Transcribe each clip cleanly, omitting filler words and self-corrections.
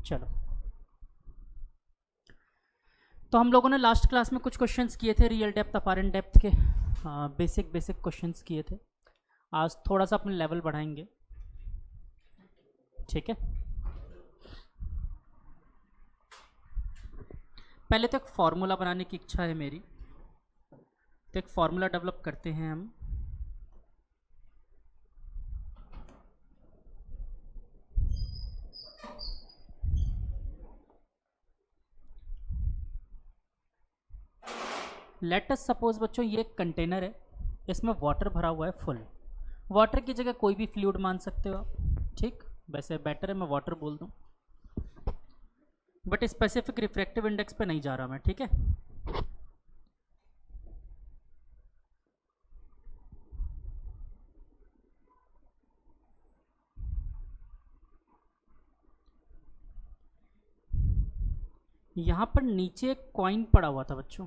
चलो, तो हम लोगों ने लास्ट क्लास में कुछ क्वेश्चंस किए थे रियल डेप्थ अपारेंट डेप्थ के, बेसिक बेसिक क्वेश्चंस किए थे। आज थोड़ा सा अपने लेवल बढ़ाएंगे, ठीक है। पहले तो एक फार्मूला बनाने की इच्छा है मेरी, तो एक फार्मूला डेवलप करते हैं हम। लेट अस सपोज बच्चों ये एक कंटेनर है, इसमें वाटर भरा हुआ है फुल। वाटर की जगह कोई भी फ्लूइड मान सकते हो आप, ठीक। वैसे बेटर है मैं वाटर बोल दूं, बट स्पेसिफिक रिफ्रैक्टिव इंडेक्स पे नहीं जा रहा मैं, ठीक है। यहाँ पर नीचे एक कॉइन पड़ा हुआ था बच्चों,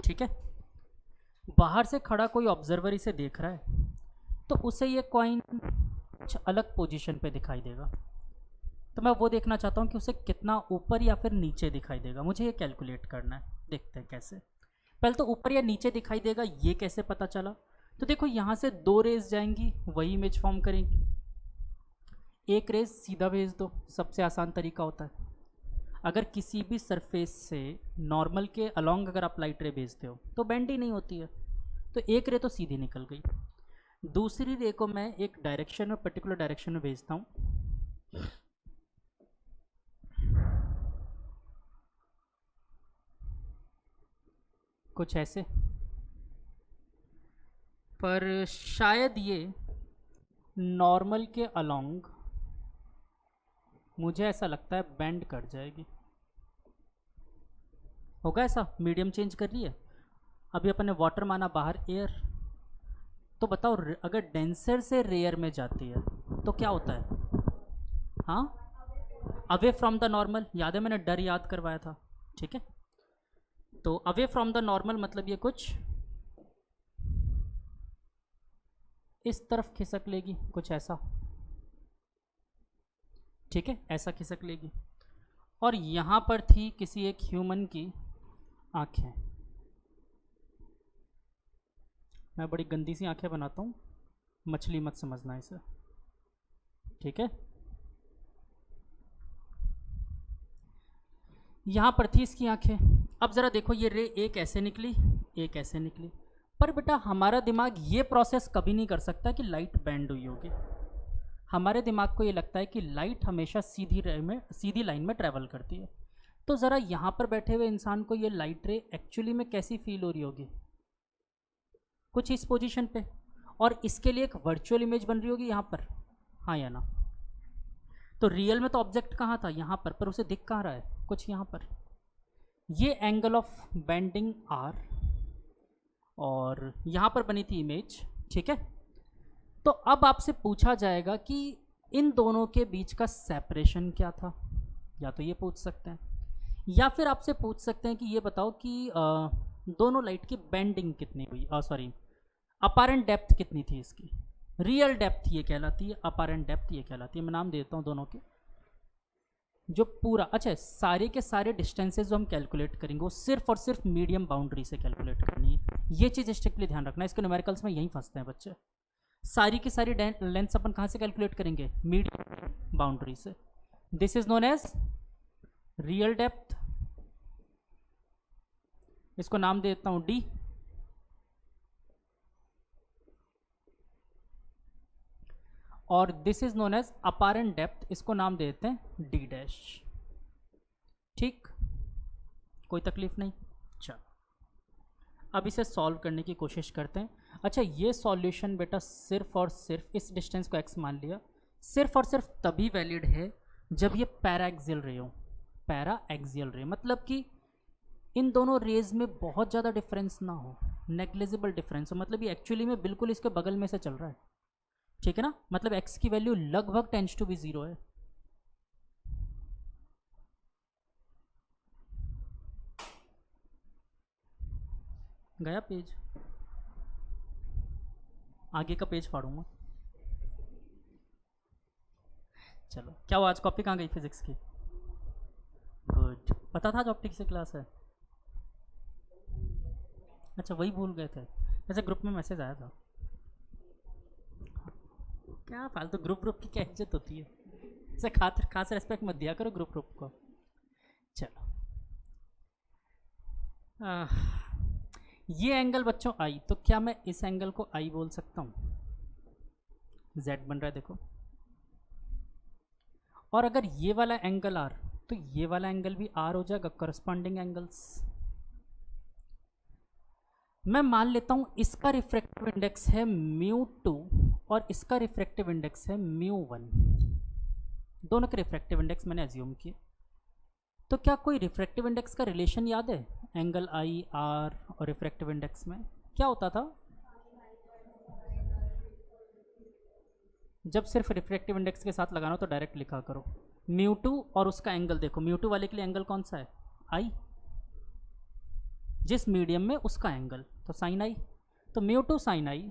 ठीक है। बाहर से खड़ा कोई ऑब्जर्वर इसे देख रहा है, तो उसे ये कॉइन कुछ अलग पोजीशन पे दिखाई देगा। तो मैं वो देखना चाहता हूँ कि उसे कितना ऊपर या फिर नीचे दिखाई देगा, मुझे ये कैलकुलेट करना है। देखते हैं कैसे। पहले तो ऊपर या नीचे दिखाई देगा ये कैसे पता चला, तो देखो यहाँ से दो रेज जाएंगी, वही इमेज फॉर्म करेंगी। एक रेज सीधा भेज दो, सबसे आसान तरीका होता है। अगर किसी भी सरफेस से नॉर्मल के अलोंग अगर आप लाइट रे भेजते हो तो बेंड ही नहीं होती है, तो एक रे तो सीधी निकल गई। दूसरी रे को मैं एक डायरेक्शन में, पर्टिकुलर डायरेक्शन में भेजता हूँ, कुछ ऐसे। पर शायद ये नॉर्मल के अलोंग, मुझे ऐसा लगता है बेंड कर जाएगी। होगा ऐसा? मीडियम चेंज कर रही है। अभी अपन ने वाटर माना, बाहर एयर, तो बताओ अगर डेंसर से रेयर में जाती है तो क्या होता है? हाँ, अवे फ्रॉम द नॉर्मल, याद है मैंने डर याद करवाया था, ठीक है। तो अवे फ्रॉम द नॉर्मल मतलब ये कुछ इस तरफ खिसक लेगी, कुछ ऐसा, ठीक है, ऐसा खिसक लेगी। और यहाँ पर थी किसी एक ह्यूमन की आँखें, मैं बड़ी गंदी सी आँखें बनाता हूँ, मछली मत समझना इसे, ठीक है। यहाँ पर थी इसकी आँखें। अब ज़रा देखो ये रे एक ऐसे निकली, एक ऐसे निकली, पर बेटा हमारा दिमाग ये प्रोसेस कभी नहीं कर सकता कि लाइट बेंड हुई होगी। हमारे दिमाग को ये लगता है कि लाइट हमेशा सीधी लाइन में ट्रैवल करती है। तो ज़रा यहाँ पर बैठे हुए इंसान को ये लाइट रे एक्चुअली में कैसी फील हो रही होगी? कुछ इस पोजीशन पे, और इसके लिए एक वर्चुअल इमेज बन रही होगी यहाँ पर, हाँ या ना? तो रियल में तो ऑब्जेक्ट कहाँ था? यहाँ पर उसे दिख कहाँ रहा है? कुछ यहाँ पर। ये एंगल ऑफ बेंडिंग आर, और यहाँ पर बनी थी इमेज, ठीक है। तो अब आपसे पूछा जाएगा कि इन दोनों के बीच का सेपरेशन क्या था, या तो ये पूछ सकते हैं, या फिर आपसे पूछ सकते हैं कि ये बताओ कि दोनों लाइट की बेंडिंग कितनी हुई, सॉरी अपारेंट डेप्थ कितनी थी इसकी। रियल डेप्थ ये कहलाती है, अपारेंट डेप्थ ये कहलाती है। मैं नाम देता हूँ दोनों के, जो पूरा, अच्छा सारे के सारे डिस्टेंसेज जो हम कैलकुलेट करेंगे वो सिर्फ और सिर्फ मीडियम बाउंड्री से कैलकुलेट करनी है, ये चीज़ स्ट्रिक्टली ध्यान रखना है। इसके न्यूमेरिकल्स में यहीं फंसते हैं बच्चे। सारी की सारी लेंथ्स अपन कहाँ से कैलकुलेट करेंगे? मीडियम बाउंड्री से। This is known as real depth, इसको नाम दे देता हूँ डी, और this is known as apparent depth, इसको नाम दे देते हैं डी डैश, ठीक। कोई तकलीफ नहीं। चलो अब इसे सॉल्व करने की कोशिश करते हैं। अच्छा ये सॉल्यूशन बेटा सिर्फ और सिर्फ, इस डिस्टेंस को x मान लिया, सिर्फ और सिर्फ तभी वैलिड है जब ये पैरा एक्सियल रे हो। पैरा एक्सियल रे मतलब कि इन दोनों रेज में बहुत ज़्यादा डिफरेंस ना हो, नेग्लिजिबल डिफरेंस हो, मतलब ये एक्चुअली में बिल्कुल इसके बगल में से चल रहा है, ठीक है ना। मतलब x की वैल्यू लगभग टेंड्स टू बी 0 है। गया पेज, आगे का पेज फाड़ूंगा। चलो क्या हुआ, आज कॉपी कहाँ गई फिजिक्स की? पता था जो ऑप्टिक्स की क्लास है? अच्छा, वही भूल गए थे। ऐसे ग्रुप में मैसेज आया था। क्या फालतू ग्रुप ग्रुप की क्या इज्जत होती है? ऐसे खास खास रेस्पेक्ट मत दिया करो ग्रुप ग्रुप को। चलो, ये एंगल बच्चों आई, तो क्या मैं इस एंगल को आई बोल सकता हूँ? जेड बन रहा है देखो। और अगर ये वाला एंगल आर, तो ये वाला एंगल भी आर हो जाएगा, करस्पॉन्डिंग एंगल्स। मैं मान लेता हूं इसका रिफ्रैक्टिव इंडेक्स है μ2 और इसका रिफ्रैक्टिव इंडेक्स है μ1। दोनों के रिफ्रैक्टिव इंडेक्स मैंने एज्यूम किए। तो क्या कोई रिफ्रैक्टिव इंडेक्स का रिलेशन याद है? एंगल आई आर और रिफ्रैक्टिव इंडेक्स में क्या होता था? जब सिर्फ रिफ्रैक्टिव इंडेक्स के साथ लगाना हो तो डायरेक्ट लिखा करो μ2 और उसका एंगल देखो, μ2 वाले के लिए एंगल कौन सा है? आई। जिस मीडियम में उसका एंगल, तो साइन आई। तो μ2 sine I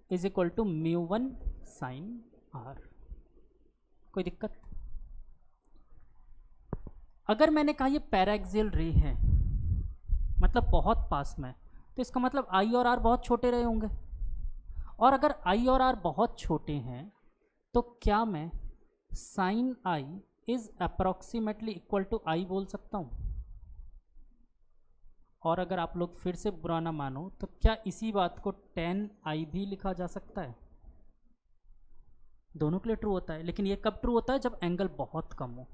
is equal to μ1 sine R. कोई दिक्कत? अगर मैंने कहा ये पैराक्सियल रे है, मतलब बहुत पास में, तो इसका मतलब आई और आर बहुत छोटे रहे होंगे। और अगर आई और आर बहुत छोटे हैं तो क्या मैं sine I is approximately equal to I बोल सकता हूँ? और अगर आप लोग फिर से बुरा ना मानो तो क्या इसी बात को tan आई भी लिखा जा सकता है? दोनों के लिए ट्रू होता है, लेकिन ये कब ट्रू होता है? जब एंगल बहुत कम हो।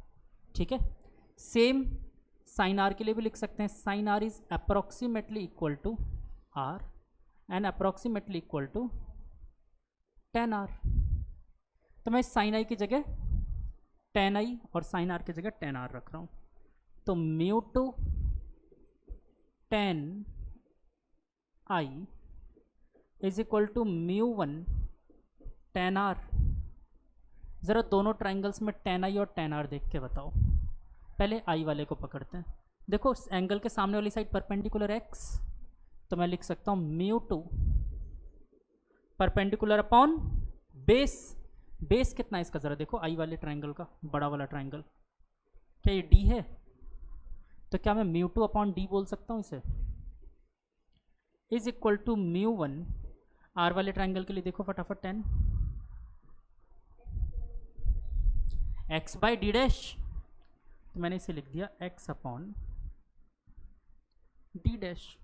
ठीक है, सेम साइन आर के लिए भी लिख सकते हैं, sine R is approximately equal to R and approximately equal to tan R. तो मैं साइन आई की जगह tan आई और साइन आर की जगह tan आर रख रहा हूँ। तो μ2 tan I is equal to μ1 tan R. ज़रा दोनों ट्राइंगल्स में tan आई और tan आर देख के बताओ। पहले आई वाले को पकड़ते हैं। देखो एंगल के सामने वाली साइड परपेंडिकुलर x, तो मैं लिख सकता हूँ μ2 परपेंडिकुलर अपॉन बेस। बेस कितना है इसका ज़रा देखो, आई वाले ट्राइंगल का, बड़ा वाला ट्राइंगल, क्या ये d है? तो क्या मैं μ2 अपॉन डी बोल सकता हूँ इसे? इज इक्वल टू μ1, आर वाले ट्राइंगल के लिए देखो फटाफट, 10 x बाई डी डैश, तो मैंने इसे लिख दिया x अपॉन डी डैश।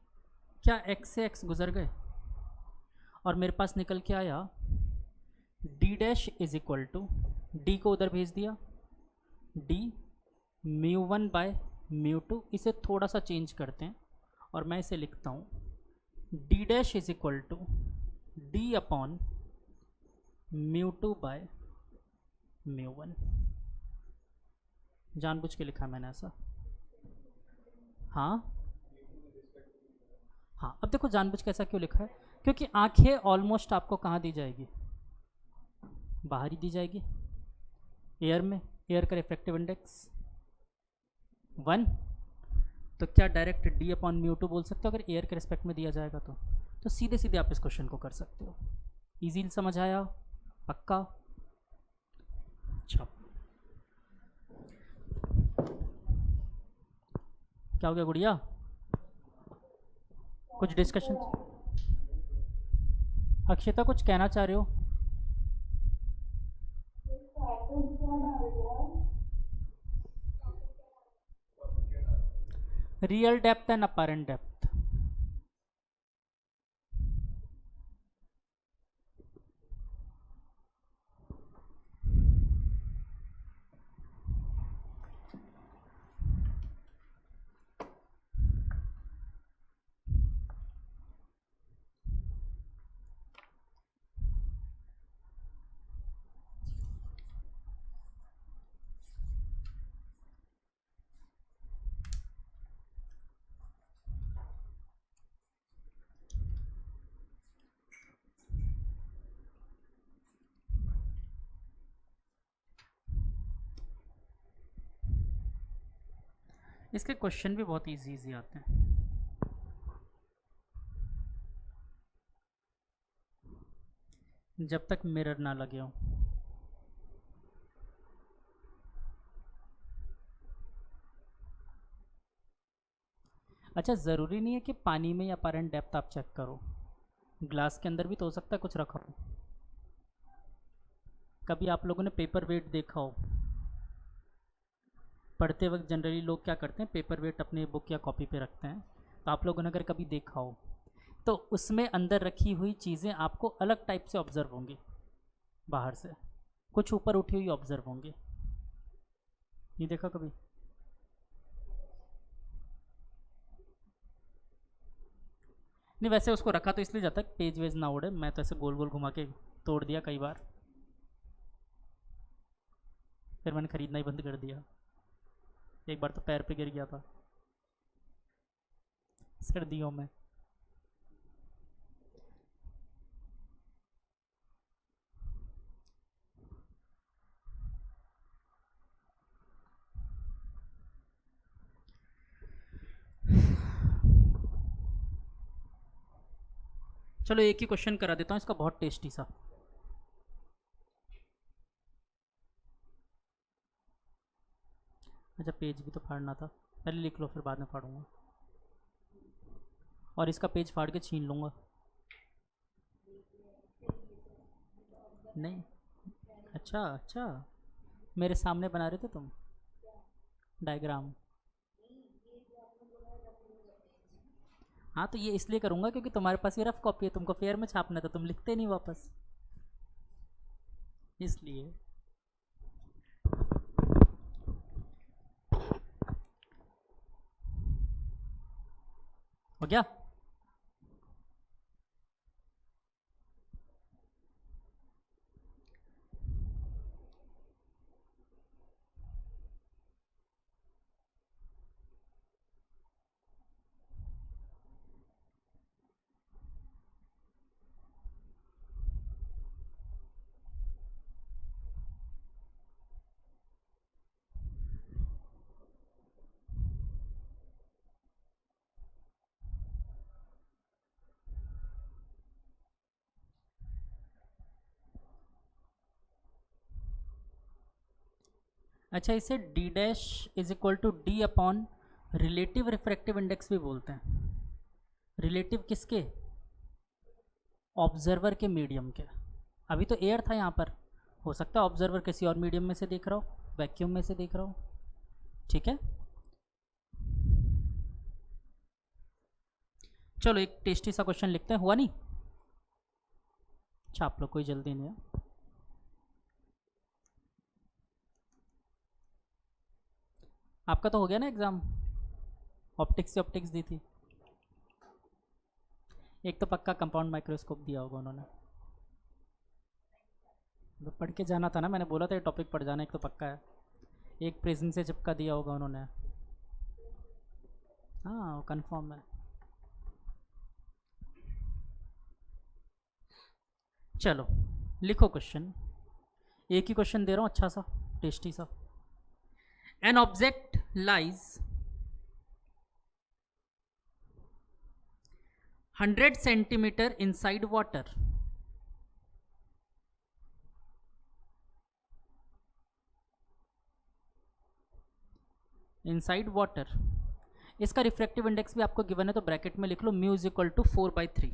क्या x से x गुजर गए और मेरे पास निकल के आया D dash is equal to, D को उधर भेज दिया, d μ1 बाय μ2। इसे थोड़ा सा चेंज करते हैं और मैं इसे लिखता हूँ D dash is equal to D upon μ2 by μ1। जानबूझ के लिखा मैंने ऐसा। हाँ हाँ, अब देखो जानबूझ के ऐसा क्यों लिखा है, क्योंकि आंखें ऑलमोस्ट आपको कहाँ दी जाएगी? बाहर ही दी जाएगी, एयर में। एयर का रिफ्रैक्टिव इंडेक्स 1, तो क्या डायरेक्ट d अपॉन μ2 बोल सकते हो अगर एयर के रिस्पेक्ट में दिया जाएगा तो सीधे सीधे आप इस क्वेश्चन को कर सकते हो। इजीली समझ आया? पक्का? अच्छा, क्या हो गया गुड़िया? कुछ डिस्कशन? अक्षिता कुछ कहना चाह रहे हो? Real depth and apparent depth. इसके क्वेश्चन भी बहुत इजी इजी आते हैं। जब तक मिरर ना लगे हो। अच्छा, ज़रूरी नहीं है कि पानी में या अपैरेंट डेप्थ आप चेक करो, ग्लास के अंदर भी तो हो सकता है कुछ रखा हो। कभी आप लोगों ने पेपर वेट देखा हो? पढ़ते वक्त जनरली लोग क्या करते हैं, पेपर वेट अपने बुक या कॉपी पे रखते हैं। तो आप लोगों ने अगर कभी देखा हो तो उसमें अंदर रखी हुई चीज़ें आपको अलग टाइप से ऑब्जर्व होंगी, बाहर से कुछ ऊपर उठी हुई ऑब्जर्व होंगी। ये देखा कभी? नहीं, वैसे उसको रखा तो इसलिए जाता है पेज वेज ना उड़े, मैं तो ऐसे गोल गोल घुमा के तोड़ दिया कई बार, फिर मैंने खरीदना ही बंद कर दिया। एक बार तो पैर पे गिर गया था सर्दियों में। चलो एक ही क्वेश्चन करा देता हूँ इसका, बहुत टेस्टी सा। अच्छा, पेज भी तो फाड़ना था, पहले लिख लो फिर बाद में फाड़ूंगा, और इसका पेज फाड़ के छीन लूँगा। नहीं, अच्छा अच्छा, मेरे सामने बना रहे थे तुम डायग्राम। हाँ, तो ये इसलिए करूँगा क्योंकि तुम्हारे पास ये रफ कॉपी है, तुमको फेयर में छापना था, तुम लिखते नहीं वापस, इसलिए। हो गया? अच्छा, इसे D dash is equal to D upon relative refractive index भी बोलते हैं। रिलेटिव किसके? ऑब्जर्वर के मीडियम के। अभी तो एयर था यहाँ पर, हो सकता है ऑब्जर्वर किसी और मीडियम में से देख रहा हो, वैक्यूम में से देख रहा हो, ठीक है। चलो एक टेस्टी सा क्वेश्चन लिखते हैं, हुआ नहीं? छाप लो, कोई जल्दी नहीं है। आपका तो हो गया ना एग्ज़ाम, ऑप्टिक्स से ऑप्टिक्स दी थी। एक तो पक्का कंपाउंड माइक्रोस्कोप दिया होगा उन्होंने, तो पढ़ के जाना था ना, मैंने बोला था ये टॉपिक पढ़ जाना, एक तो पक्का है। एक प्रिज्म से चिपका दिया होगा उन्होंने, हाँ कंफर्म है। चलो लिखो क्वेश्चन, एक ही क्वेश्चन दे रहा हूँ अच्छा सा टेस्टी सा। An object lies 100 centimetre inside water, inside water. इसका रिफ्रैक्टिव इंडेक्स भी आपको गिवन है, तो ब्रैकेट में लिख लो mu is equal to 4/3,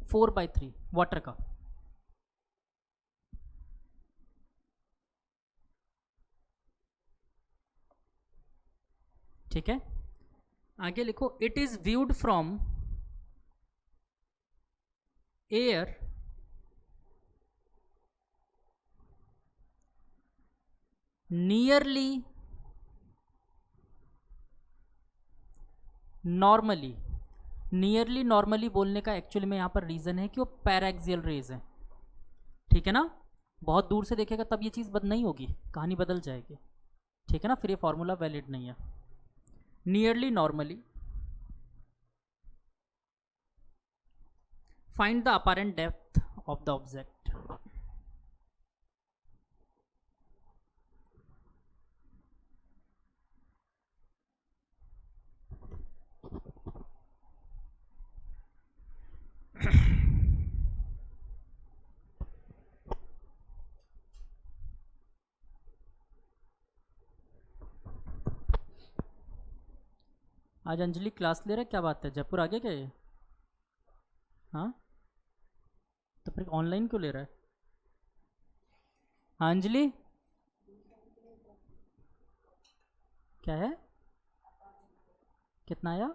4/3 water का। ठीक है, आगे लिखो it is viewed from air nearly normally. Nearly normally बोलने का एक्चुअली में यहाँ पर रीज़न है कि वो पैराक्सियल रेज है, ठीक है ना। बहुत दूर से देखेगा तब ये चीज़ नहीं होगी, कहानी बदल जाएगी, ठीक है ना, फिर ये फॉर्मूला वैलिड नहीं है। Nearly normally find the apparent depth of the object. आज अंजलि क्लास ले रहा है, क्या बात है, जयपुर आ गया क्या ये? हाँ, तो फिर ऑनलाइन क्यों ले रहा है? हाँ अंजलि, क्या है, कितना आया?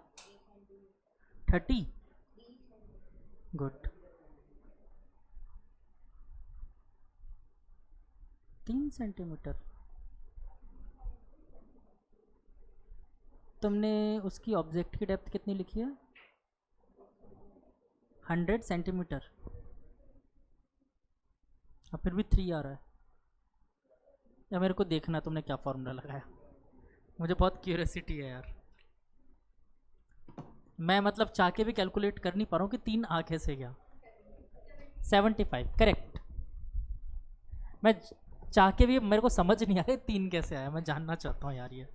30, गुड। 3 सेंटीमीटर। तुमने उसकी ऑब्जेक्ट की डेप्थ कितनी लिखी है? 100 सेंटीमीटर। अब फिर भी 3 आ रहा है। या मेरे को देखना तुमने क्या फॉर्मूला लगाया, मुझे बहुत क्यूरियोसिटी है यार। मैं मतलब चाह के भी कैलकुलेट कर नहीं पा रहा हूँ कि 3 आ कैसे गया। 75 करेक्ट। मैं चाह के भी मेरे को समझ नहीं आ रहा 3 कैसे आया, मैं जानना चाहता हूँ यार ये।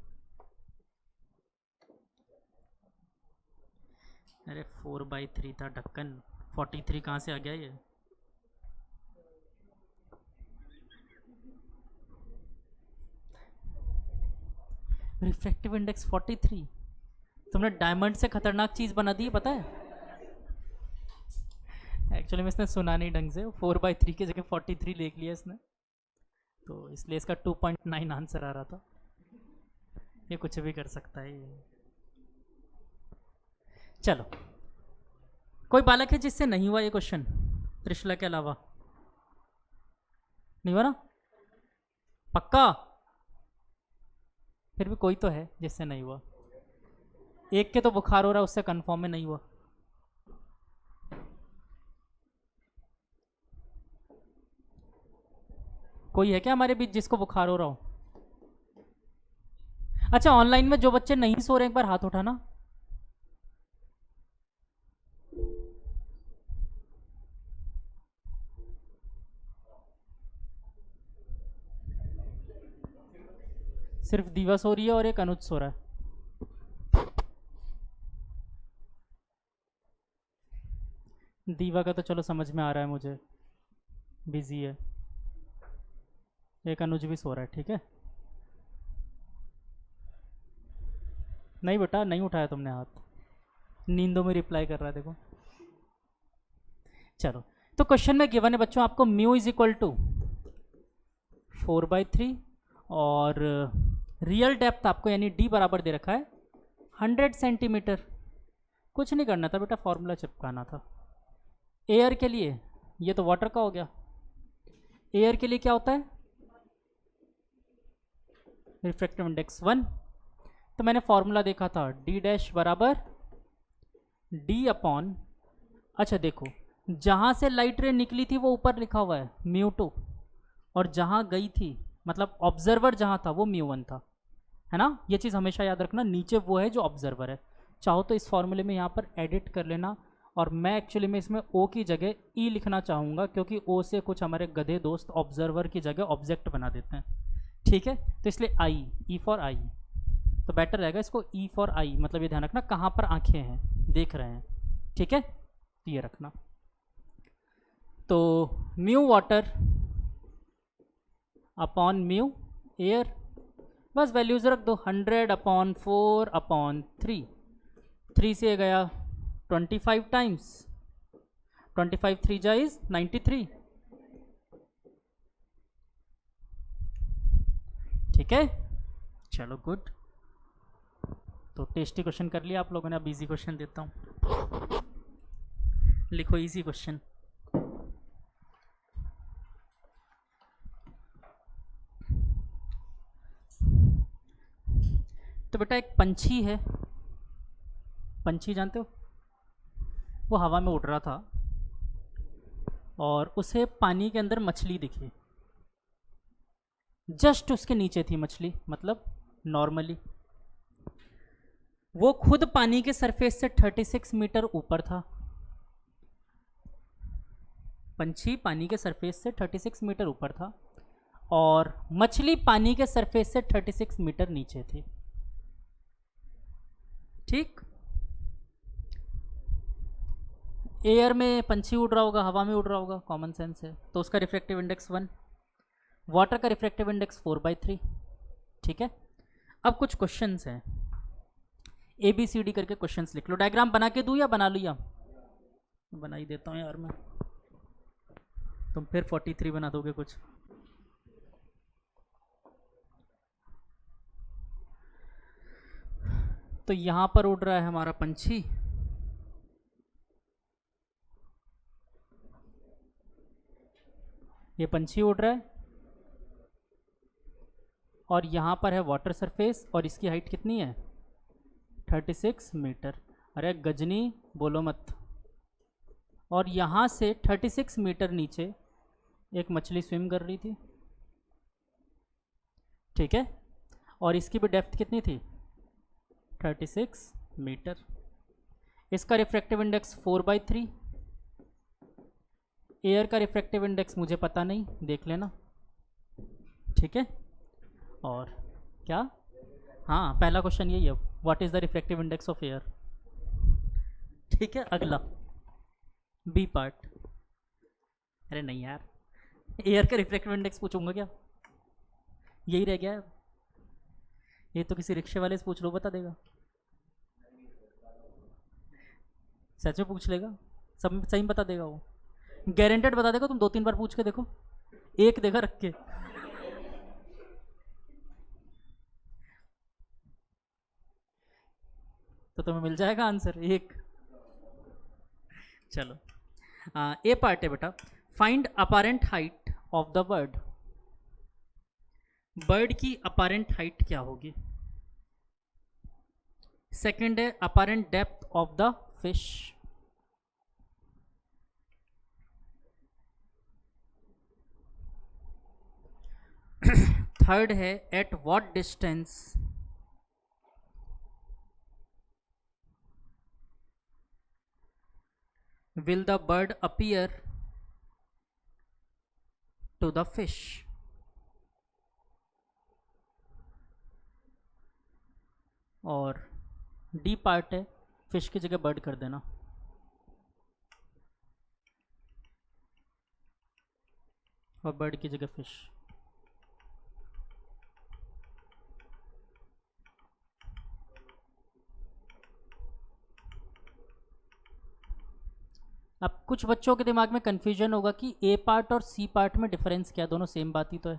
अरे 4/3 था ढक्कन, 43 कहाँ से आ गया ये? Refractive index 43। तुमने डायमंड से खतरनाक चीज़ बना दी है, पता है? एक्चुअली में इसने सुना नहीं ढंग से, 4/3 की जगह 43 लिख लिया इसने, तो इसलिए इसका 2.9 आंसर आ रहा था। ये कुछ भी कर सकता है ये। चलो, कोई बालक है जिससे नहीं हुआ ये क्वेश्चन त्रिशला के अलावा? नहीं हुआ ना? पक्का? फिर भी कोई तो है जिससे नहीं हुआ। एक के तो बुखार हो रहा है, उससे कंफर्म में नहीं हुआ। कोई है क्या हमारे बीच जिसको बुखार हो रहा हो? अच्छा, ऑनलाइन में जो बच्चे नहीं सो रहे एक बार हाथ उठाना। सिर्फ दीवा सो रही है और एक अनुज सो रहा है। दीवा का तो चलो समझ में आ रहा है मुझे, बिजी है। एक अनुज भी सो रहा है, ठीक है। नहीं बेटा, नहीं उठाया तुमने हाथ, नींदों में रिप्लाई कर रहा है, देखो। चलो, तो क्वेश्चन में गिवन है बच्चों आपको म्यू इज इक्वल टू 4/3 और रियल डेप्थ आपको यानी डी बराबर दे रखा है 100 सेंटीमीटर। कुछ नहीं करना था बेटा, फॉर्मूला चिपकाना था। एयर के लिए, ये तो वाटर का हो गया, एयर के लिए क्या होता है? Refractive index 1। तो मैंने फॉर्मूला देखा था डी डैश बराबर डी अपॉन, अच्छा देखो, जहाँ से लाइट रे निकली थी वो ऊपर लिखा हुआ है μ2, और जहाँ गई थी मतलब ऑब्जर्वर जहाँ था वो μ1 था, है ना? ये चीज़ हमेशा याद रखना, नीचे वो है जो ऑब्जर्वर है। चाहो तो इस फॉर्मूले में यहाँ पर एडिट कर लेना, और मैं एक्चुअली में इसमें ओ की जगह ई लिखना चाहूँगा, क्योंकि ओ से कुछ हमारे गधे दोस्त ऑब्जर्वर की जगह ऑब्जेक्ट बना देते हैं, ठीक है? तो इसलिए आई, ई फॉर आई, तो बेटर रहेगा इसको ई फॉर आई, मतलब ये ध्यान रखना कहाँ पर आंखें हैं, देख रहे हैं, ठीक है? तो ये रखना। तो mu water upon mu air, बस वैल्यूज रख दो, 100/4/3। 3 से गया 25 टाइम्स, 25 3 जा इज 93, ठीक है? चलो गुड। तो टेस्टी क्वेश्चन कर लिया आप लोगों ने, अब इजी क्वेश्चन देता हूँ। लिखो इजी क्वेश्चन। तो बेटा एक पंछी है, पंछी जानते हो, वो हवा में उड़ रहा था और उसे पानी के अंदर मछली दिखी, जस्ट उसके नीचे थी मछली, मतलब नॉर्मली वो खुद पानी के सरफेस से 36 मीटर ऊपर था। पंछी पानी के सरफेस से 36 मीटर ऊपर था और मछली पानी के सरफेस से 36 मीटर नीचे थी, ठीक? एयर में पंछी उड़ रहा होगा, हवा में उड़ रहा होगा, कॉमन सेंस है, तो उसका रिफ्रैक्टिव इंडेक्स 1, वाटर का रिफ्रैक्टिव इंडेक्स 4/3, ठीक है? अब कुछ क्वेश्चंस हैं। ABCD करके क्वेश्चंस लिख लो। डायग्राम बना के दूँ या बना लिया? बना ही देता हूँ यार मैं, तुम फिर 43 बना दोगे कुछ। तो यहाँ पर उड़ रहा है हमारा पंछी, ये पंछी उड़ रहा है, और यहाँ पर है वाटर सरफेस, और इसकी हाइट कितनी है? 36 मीटर। अरे गजनी बोलो मत। और यहाँ से 36 मीटर नीचे एक मछली स्विम कर रही थी, ठीक है, और इसकी भी डेप्थ कितनी थी? 36 मीटर। इसका रिफ्रैक्टिव इंडेक्स 4/3। एयर का रिफ्रैक्टिव इंडेक्स मुझे पता नहीं, देख लेना, ठीक है। और क्या, हाँ पहला क्वेश्चन यही है, what is the refractive index of air, ठीक है। अगला बी पार्ट, अरे नहीं यार, एयर का रिफ्रैक्टिव इंडेक्स पूछूंगा क्या, यही रह गया है। ये तो किसी रिक्शे वाले से पूछ लो, बता देगा, सच में पूछ लेगा, सब सही बता देगा वो, गारंटेड बता देगा। तुम 2-3 बार पूछ के देखो, एक देगा रख के। तो तुम्हें मिल जाएगा आंसर एक। चलो ए पार्ट है बेटा, find apparent height of the bird. Bird की अपारेंट हाइट क्या होगी? सेकंड है apparent depth of the fish. Third है at what distance will the bird appear to the fish। और डी पार्ट है, फिश की जगह बर्ड कर देना, और बर्ड की जगह फिश। अब कुछ बच्चों के दिमाग में कन्फ्यूजन होगा कि ए पार्ट और सी पार्ट में डिफरेंस क्या है, दोनों सेम बात ही तो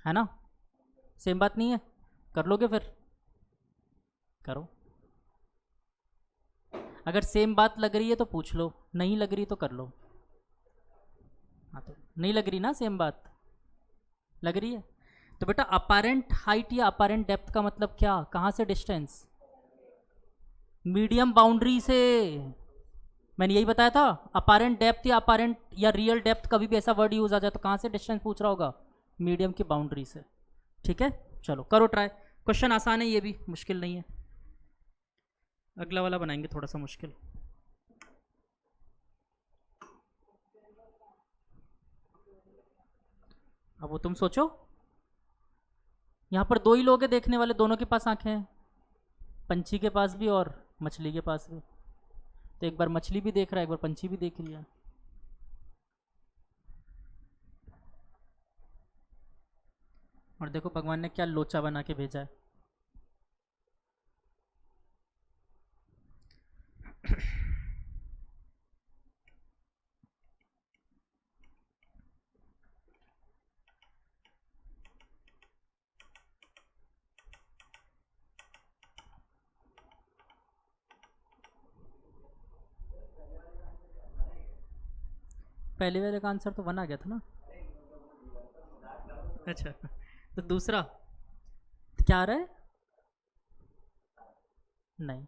है ना? सेम बात नहीं है? कर लोगे फिर? करो, अगर सेम बात लग रही है तो पूछ लो, नहीं लग रही तो कर लो। हाँ तो नहीं लग रही ना, सेम बात लग रही है। तो बेटा अपारेंट हाइट या अपारेंट डेप्थ का मतलब क्या, कहाँ से डिस्टेंस? मीडियम बाउंड्री से, मैंने यही बताया था। अपारेंट डेप्थ या अपारेंट या रियल डेप्थ, कभी भी ऐसा वर्ड यूज आ जाए तो कहाँ से डिस्टेंस पूछ रहा होगा? मीडियम की बाउंड्री से, ठीक है। चलो करो ट्राई, क्वेश्चन आसान है, ये भी मुश्किल नहीं है। अगला वाला बनाएंगे थोड़ा सा मुश्किल। अब वो तुम सोचो, यहाँ पर दो ही लोग हैं देखने वाले, दोनों के पास आंखें हैं, पंछी के पास भी और मछली के पास भी। तो एक बार मछली भी देख रहा है, एक बार पंछी भी देख लिया। और देखो भगवान ने क्या लोचा बना के भेजा है। पहले वाले का आंसर तो 1 आ गया था ना? अच्छा, तो दूसरा क्या आ रहा है? नहीं,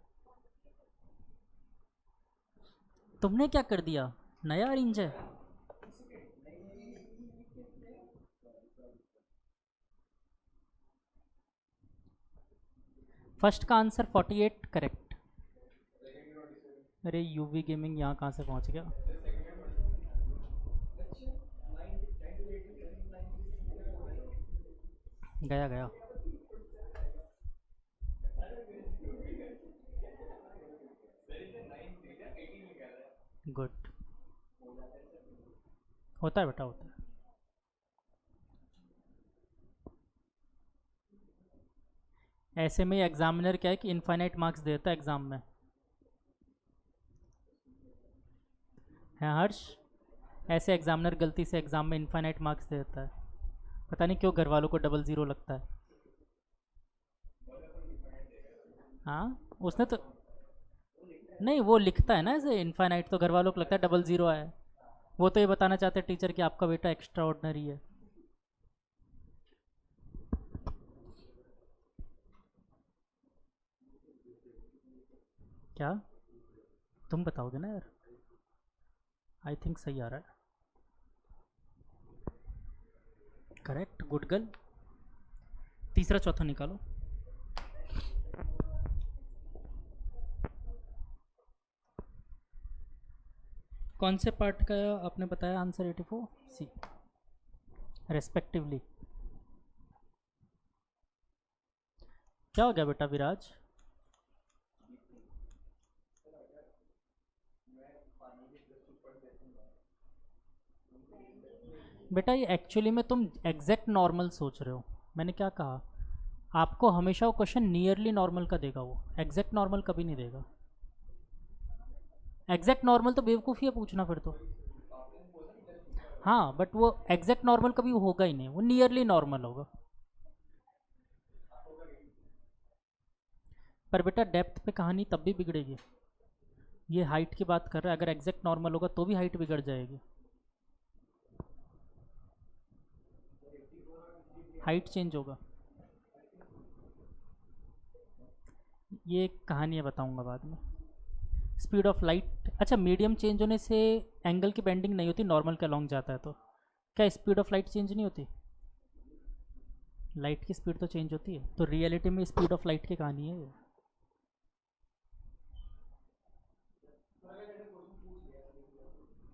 तुमने क्या कर दिया, नया अरेंज है। फर्स्ट का आंसर 48 करेक्ट। अरे यूवी गेमिंग यहाँ कहाँ से पहुँच गया? गया गया। गुड, होता है बेटा, होता है। ऐसे में एग्जामिनर क्या है कि इनफाइनाइट मार्क्स देता है एग्जाम में, है हर्ष? ऐसे एग्जामिनर गलती से एग्जाम में इनफाइनाइट मार्क्स देता है, पता नहीं क्यों घर वालों को 00 लगता है। हाँ उसने तो नहीं, वो लिखता है ना ऐसे इनफाइनाइट, तो घर वालों को लगता है 00 आया है। वो तो ये बताना चाहते हैं टीचर कि आपका बेटा एक्स्ट्रा ऑर्डिनरी है। क्या तुम बताओगे ना यार? आई थिंक सही आ रहा है। Correct, good girl. तीसरा चौथा निकालो। कौन से पार्ट का आपने बताया आंसर? 84 सी रेस्पेक्टिवली। क्या हो गया बेटा विराज? बेटा ये एक्चुअली में तुम एग्जैक्ट नॉर्मल सोच रहे हो। मैंने क्या कहा आपको, हमेशा वो क्वेश्चन नियरली नॉर्मल का देगा, वो एग्जैक्ट नॉर्मल कभी नहीं देगा। एग्जैक्ट नॉर्मल तो बेवकूफ़ी है पूछना फिर तो। हाँ बट वो एग्जैक्ट नॉर्मल कभी होगा ही नहीं, वो नियरली नॉर्मल होगा। पर बेटा डेप्थ पे कहानी तब भी बिगड़ेगी। ये हाइट की बात कर रहा है, अगर एग्जैक्ट नॉर्मल होगा तो भी हाइट बिगड़ जाएगी। हाइट चेंज होगा। ये कहानी है, बताऊंगा बाद में। स्पीड ऑफ लाइट, अच्छा मीडियम चेंज होने से एंगल की बेंडिंग नहीं होती, नॉर्मल के अलॉन्ग जाता है तो क्या स्पीड ऑफ लाइट चेंज नहीं होती? लाइट की स्पीड तो चेंज होती है, तो रियलिटी में स्पीड ऑफ लाइट की कहानी है ये।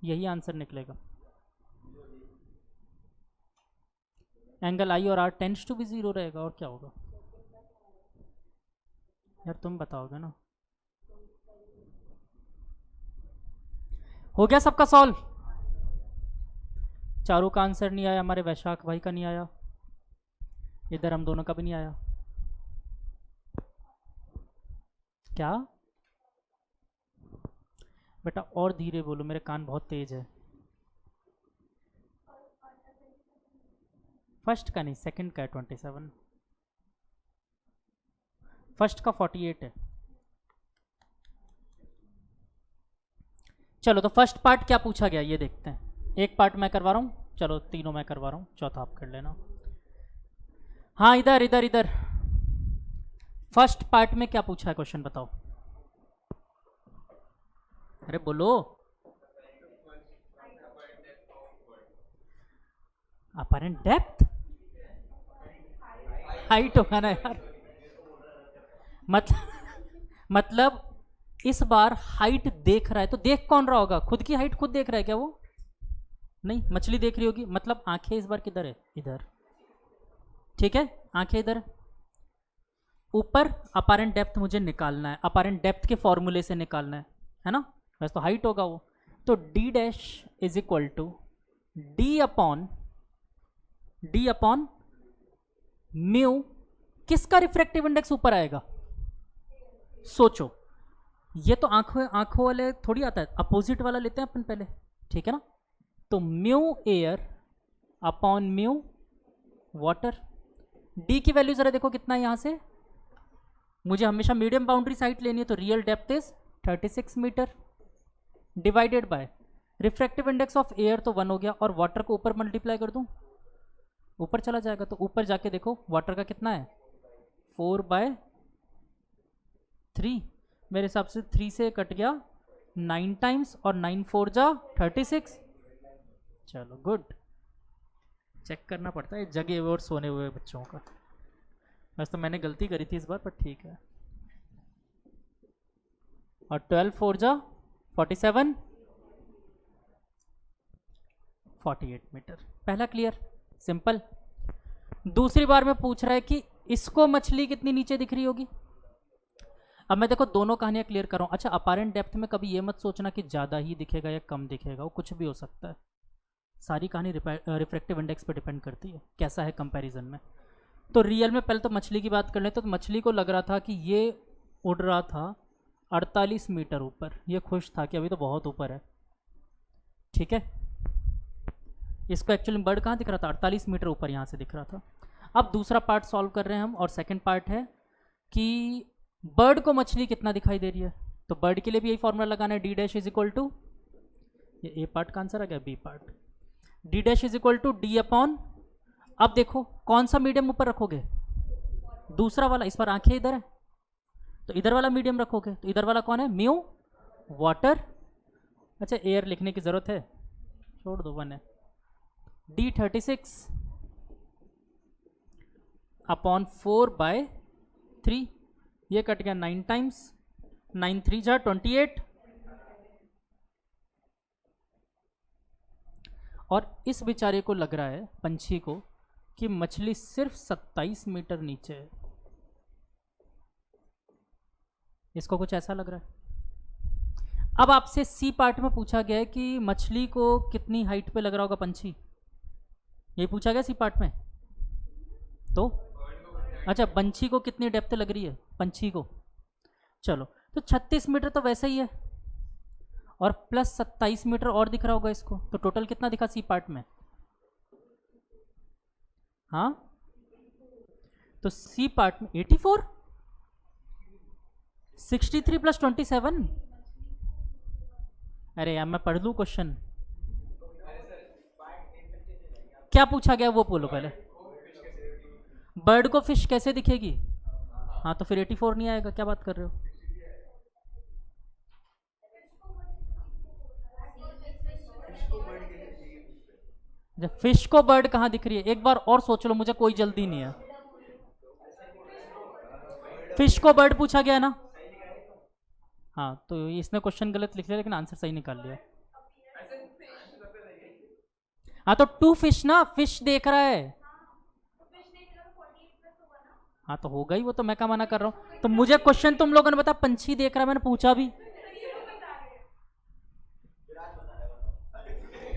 यही आंसर निकलेगा। एंगल आई और आर टेंड्स टू भी जीरो रहेगा, और क्या होगा यार? तुम बताओगे ना। हो गया सबका सॉल्व? चारू का आंसर नहीं आया, हमारे वैशाख भाई का नहीं आया, इधर हम दोनों का भी नहीं आया। क्या बेटा और धीरे बोलो, मेरे कान बहुत तेज है। फर्स्ट का नहीं, सेकंड का है 27, फर्स्ट का 48 है। चलो तो फर्स्ट पार्ट क्या पूछा गया ये देखते हैं। एक पार्ट मैं करवा रहा हूँ, चलो तीनों मैं करवा रहा हूँ, चौथा आप कर लेना। हाँ इधर इधर इधर, फर्स्ट पार्ट में क्या पूछा है क्वेश्चन बताओ। अरे बोलो। अपरेंट डेप्थ, हाइट होगा ना यार। मतलब इस बार हाइट देख रहा है, तो देख कौन रहा होगा? खुद की हाइट खुद देख रहा है क्या वो? नहीं, मछली देख रही होगी। मतलब आंखें इस बार किधर है? इधर, ठीक है, आंखें इधर। ऊपर अपरेंट डेप्थ मुझे निकालना है, अपरेंट डेप्थ के फॉर्मूले से निकालना है ना? वैसे तो हाइट होगा वो, तो D dash is equal to D upon mu. किसका रिफ्रैक्टिव इंडेक्स ऊपर आएगा? सोचो, ये तो आंखों आंखों वाले थोड़ी आता है, अपोजिट वाला लेते हैं अपन पहले, ठीक है ना? तो mu air upon mu water. D की वैल्यू जरा देखो कितना है, यहां से मुझे हमेशा मीडियम बाउंड्री साइड लेनी है, तो real depth is 36 metre divided by refractive index of air तो 1 हो गया, और वाटर को ऊपर मल्टीप्लाई कर दूं, ऊपर चला जाएगा। तो ऊपर जाके देखो वाटर का कितना है, 4/3। मेरे हिसाब से 3 से कट गया 9 टाइम्स, और 9 4 जा 36। चलो गुड। चेक करना पड़ता है जगे हुए और सोने हुए बच्चों का। वैसे तो मैंने गलती करी थी इस बार, पर ठीक है। और 12 4 जा 47, 48 मीटर। पहला क्लियर, सिंपल। दूसरी बार में पूछ रहा है कि इसको मछली कितनी नीचे दिख रही होगी। अब मैं देखो दोनों कहानियां क्लियर कर रहा हूं। अच्छा, अपारेंट डेप्थ में कभी ये मत सोचना कि ज़्यादा ही दिखेगा या कम दिखेगा, वो कुछ भी हो सकता है। सारी कहानी रिफ्रैक्टिव इंडेक्स पे डिपेंड करती है, कैसा है कंपैरिजन में। तो रियल में पहले तो मछली की बात कर ले, तो मछली को लग रहा था कि ये उड़ रहा था 48 मीटर ऊपर, ये खुश था कि अभी तो बहुत ऊपर है, ठीक है। इसको एक्चुअली बर्ड कहाँ दिख रहा था, 48 मीटर ऊपर यहाँ से दिख रहा था। अब दूसरा पार्ट सॉल्व कर रहे हैं हम, और सेकंड पार्ट है कि बर्ड को मछली कितना दिखाई दे रही है। तो बर्ड के लिए भी यही फॉर्मूला लगाना है, D dash is equal to, ये ए पार्ट का आंसर आ गया, B part, D dash is equal to D upon, अब देखो कौन सा मीडियम ऊपर रखोगे, दूसरा वाला, इस पर आंखें इधर है तो इधर वाला मीडियम रखोगे, तो इधर वाला कौन है, म्यू वाटर, अच्छा एयर लिखने की जरूरत है, छोड़ दो, 1 है, D36 अपॉन 4/3, ये कट गया 9 टाइम्स, 9 3 जा 28, और इस बेचारे को लग रहा है, पंछी को, कि मछली सिर्फ 27 मीटर नीचे है, इसको कुछ ऐसा लग रहा है। अब आपसे सी पार्ट में पूछा गया है कि मछली को कितनी हाइट पे लग रहा होगा पंछी, ये पूछा गया सी पार्ट में, तो अच्छा पंछी को कितनी डेप्थ लग रही है पंछी को, चलो तो 36 मीटर तो वैसे ही है, और प्लस 27 मीटर और दिख रहा होगा इसको, तो टोटल कितना दिखा सी पार्ट में, हाँ तो सी पार्ट में 84, 63 प्लस 27, अरे यार मैं पढ़ लूँ क्वेश्चन, क्या पूछा गया वो बोलो पहले, बर्ड को फिश कैसे दिखेगी, हाँ तो फिर 84 नहीं आएगा, क्या बात कर रहे हो, जब फिश को बर्ड कहाँ दिख रही है, एक बार और सोच लो, मुझे कोई जल्दी नहीं है, फिश को बर्ड पूछा गया ना, हाँ तो इसने क्वेश्चन गलत लिख लिया लेकिन आंसर सही निकाल लिया, हाँ तो 2 फिश ना, फिश देख रहा है, हाँ तो होगा ही वो, तो मैं क्या मना कर रहा हूँ, तो मुझे क्वेश्चन तुम लोगों ने बताया पंछी देख रहा है, मैंने पूछा भी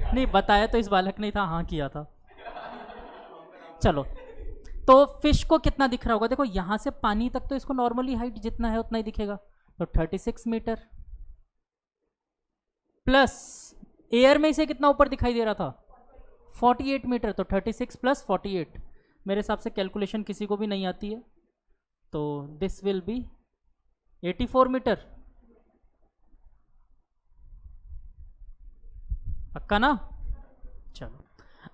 नहीं, बताया तो इस बालक ने था, हाँ किया था, चलो तो फिश को कितना दिख रहा होगा, देखो यहां से पानी तक तो इसको नॉर्मली हाइट जितना है उतना ही दिखेगा, तो 36 मीटर प्लस एयर में इसे कितना ऊपर दिखाई दे रहा था 48 मीटर, तो 36 प्लस 48, मेरे हिसाब से कैलकुलेशन किसी को भी नहीं आती है, तो दिस विल बी 84 मीटर, पक्का ना। चलो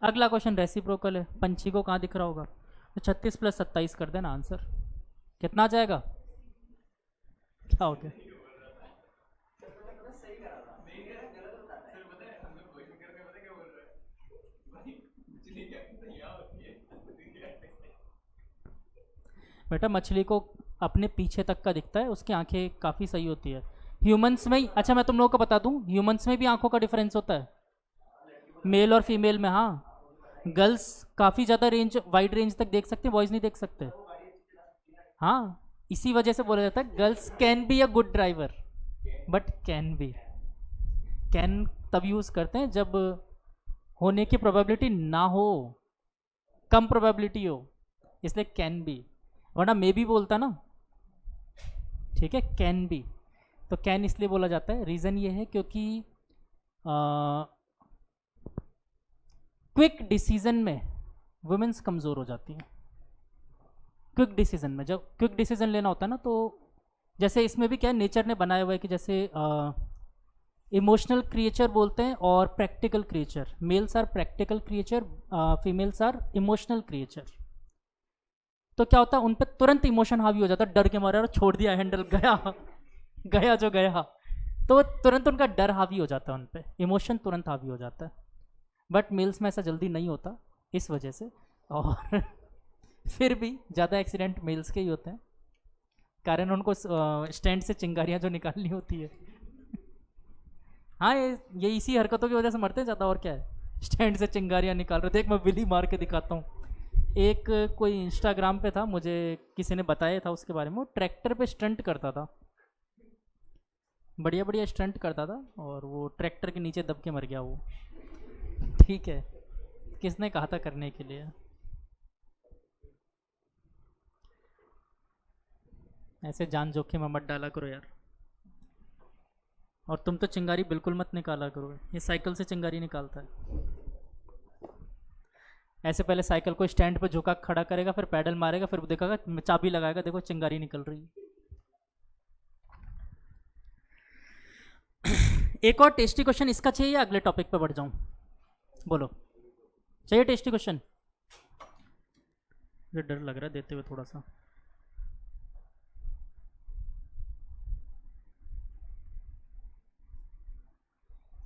अगला क्वेश्चन रेसिप्रोकल है, पंछी को कहाँ दिख रहा होगा, तो 36 प्लस 27 कर देना, आंसर कितना आ जाएगा, क्या हो गया, बेटा मछली को अपने पीछे तक का दिखता है, उसकी आंखें काफ़ी सही होती है, ह्यूमंस में ही, अच्छा मैं तुम लोगों को बता दूं, ह्यूमंस में भी आंखों का डिफरेंस होता है, मेल और फीमेल में, हाँ गर्ल्स काफ़ी ज़्यादा रेंज, वाइड रेंज तक देख सकते हैं, बॉयज़ नहीं देख सकते, हाँ इसी वजह से बोला जाता है girls can be a good driver, but can be, can तब यूज़ करते हैं जब होने की प्रोबेबिलिटी ना हो, कम प्रोबेबिलिटी हो, इसलिए कैन बी, वरना मे भी बोलता ना, ठीक है, कैन बी, तो कैन इसलिए बोला जाता है, रीज़न ये है क्योंकि क्विक डिसीजन में वुमेन्स कमज़ोर हो जाती हैं, क्विक डिसीजन में जब क्विक डिसीजन लेना होता है ना, तो जैसे इसमें भी क्या नेचर ने बनाया हुआ है कि जैसे इमोशनल क्रिएचर बोलते हैं और practical creature, males are practical creature, females are emotional creature, तो क्या होता है उन पर तुरंत इमोशन हावी हो जाता है, डर के मारे और छोड़ दिया हैंडल, गया गया जो गया, तो तुरंत उनका डर हावी हो जाता है, उन पर इमोशन तुरंत हावी हो जाता है, बट मेल्स में ऐसा जल्दी नहीं होता इस वजह से, और फिर भी ज़्यादा एक्सीडेंट मेल्स के ही होते हैं, कारण उनको स्टैंड से चिंगारियाँ जो निकालनी होती है हाँ ये इसी हरकतों की वजह से मरते हैं ज़्यादा, और क्या है, स्टैंड से चिंगारियाँ निकाल रहे थे, एक मैं विली मार के दिखाता हूँ, एक कोई इंस्टाग्राम पे था, मुझे किसी ने बताया था उसके बारे में, वो ट्रैक्टर पे स्टंट करता था, बढ़िया बढ़िया स्टंट करता था, और वो ट्रैक्टर के नीचे दब के मर गया वो, ठीक है, किसने कहा था करने के लिए, ऐसे जान जोखिम में मत डाला करो यार। और तुम तो चिंगारी बिल्कुल मत निकाला करो, ये साइकिल से चिंगारी निकालता है। ऐसे पहले साइकिल को स्टैंड पर झुका खड़ा करेगा, फिर पैडल मारेगा, फिर देखेगा, चाबी लगाएगा, देखो चिंगारी निकल रही है। एक और टेस्टी क्वेश्चन इसका चाहिए या अगले टॉपिक पे बढ़ जाऊं? बोलो, चाहिए टेस्टी क्वेश्चन? मुझे डर लग रहा है देते हुए थोड़ा सा।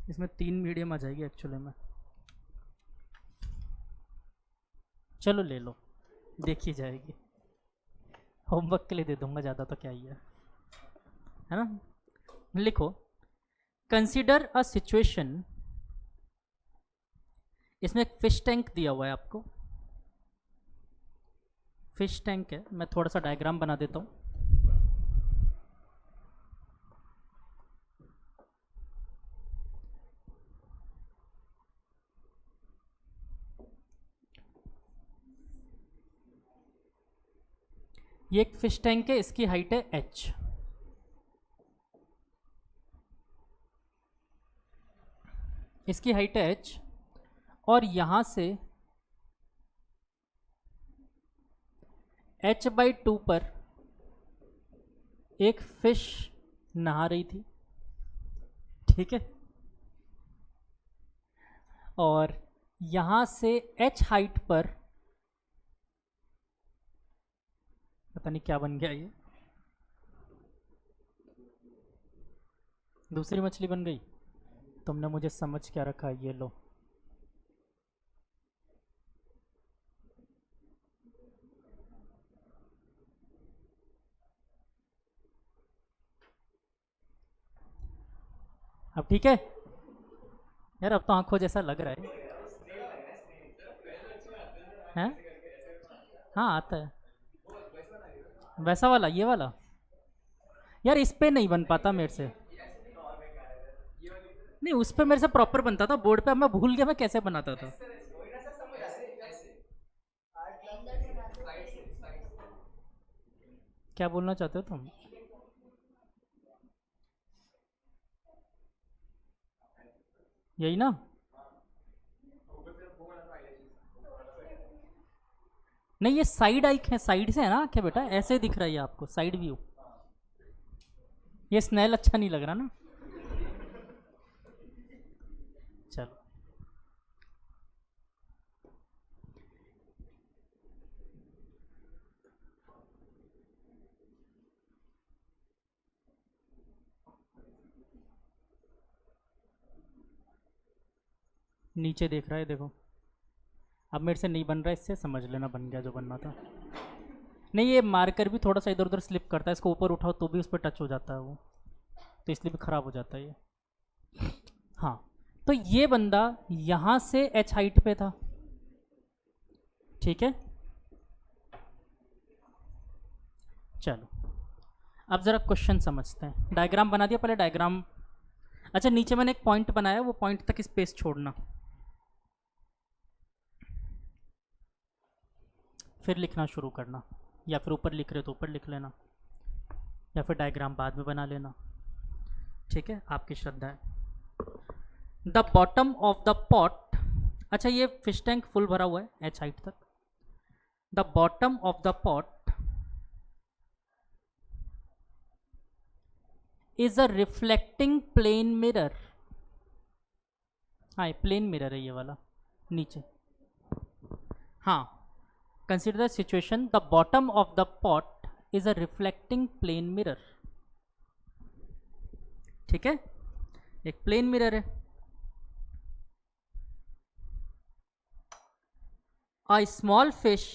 इसमें 3 मीडियम आ जाएगी एक्चुअली में। चलो ले लो, देखी जाएगी। होमवर्क के लिए दे दूंगा, ज़्यादा तो क्या ही है ना। लिखो, कंसिडर अ सिचुएशन। इसमें एक फिश टैंक दिया हुआ है आपको, फिश टैंक है। मैं थोड़ा सा डायग्राम बना देता हूँ। ये एक फिश टैंक है, इसकी हाइट है h। इसकी हाइट है h, और यहां से h/2 पर एक फिश नहा रही थी, ठीक है। और यहां से h हाइट पर, पता नहीं क्या बन गया ये, दूसरी मछली बन गई। तुमने मुझे समझ क्या रखा है, ये लो। अब ठीक है यार, अब तो आंखों जैसा लग रहा है। हैं? हाँ आता है वैसा वाला, ये वाला। यार इस पे नहीं बन पाता मेरे से। नहीं, उस पे मेरे से प्रॉपर बनता था, बोर्ड पे। अब मैं भूल गया मैं कैसे बनाता था। क्या बोलना चाहते हो तुम? यही ना? नहीं, ये साइड आइक है, साइड से है ना आंखें बेटा, ऐसे दिख रहा है आपको साइड व्यू। ये स्नेल अच्छा नहीं लग रहा ना। चलो, नीचे देख रहा है, देखो। अब मेरे से नहीं बन रहा है, इससे समझ लेना बन गया जो बनना था। नहीं, ये मार्कर भी थोड़ा सा इधर उधर स्लिप करता है, इसको ऊपर उठाओ तो भी उस पर टच हो जाता है वो, तो इसलिए भी ख़राब हो जाता है ये। हाँ, तो ये बंदा यहाँ से h हाइट पे था, ठीक है। चलो, अब ज़रा क्वेश्चन समझते हैं। डायग्राम बना दिया, पहले डायग्राम। अच्छा, नीचे मैंने एक पॉइंट बनाया, वो पॉइंट तक स्पेस छोड़ना, फिर लिखना शुरू करना। या फिर ऊपर लिख रहे हो तो ऊपर लिख लेना, या फिर डायग्राम बाद में बना लेना, ठीक है, आपकी श्रद्धा है। The bottom of the pot. अच्छा, ये फिश टैंक फुल भरा हुआ है h हाइट तक। The bottom of the pot is a reflecting plane mirror. हाँ, ये प्लेन मिरर है ये वाला नीचे। हाँ, consider the situation, the bottom of the pot is a reflecting plane mirror, ठीक है। एक प्लेन मिरर है। A small fish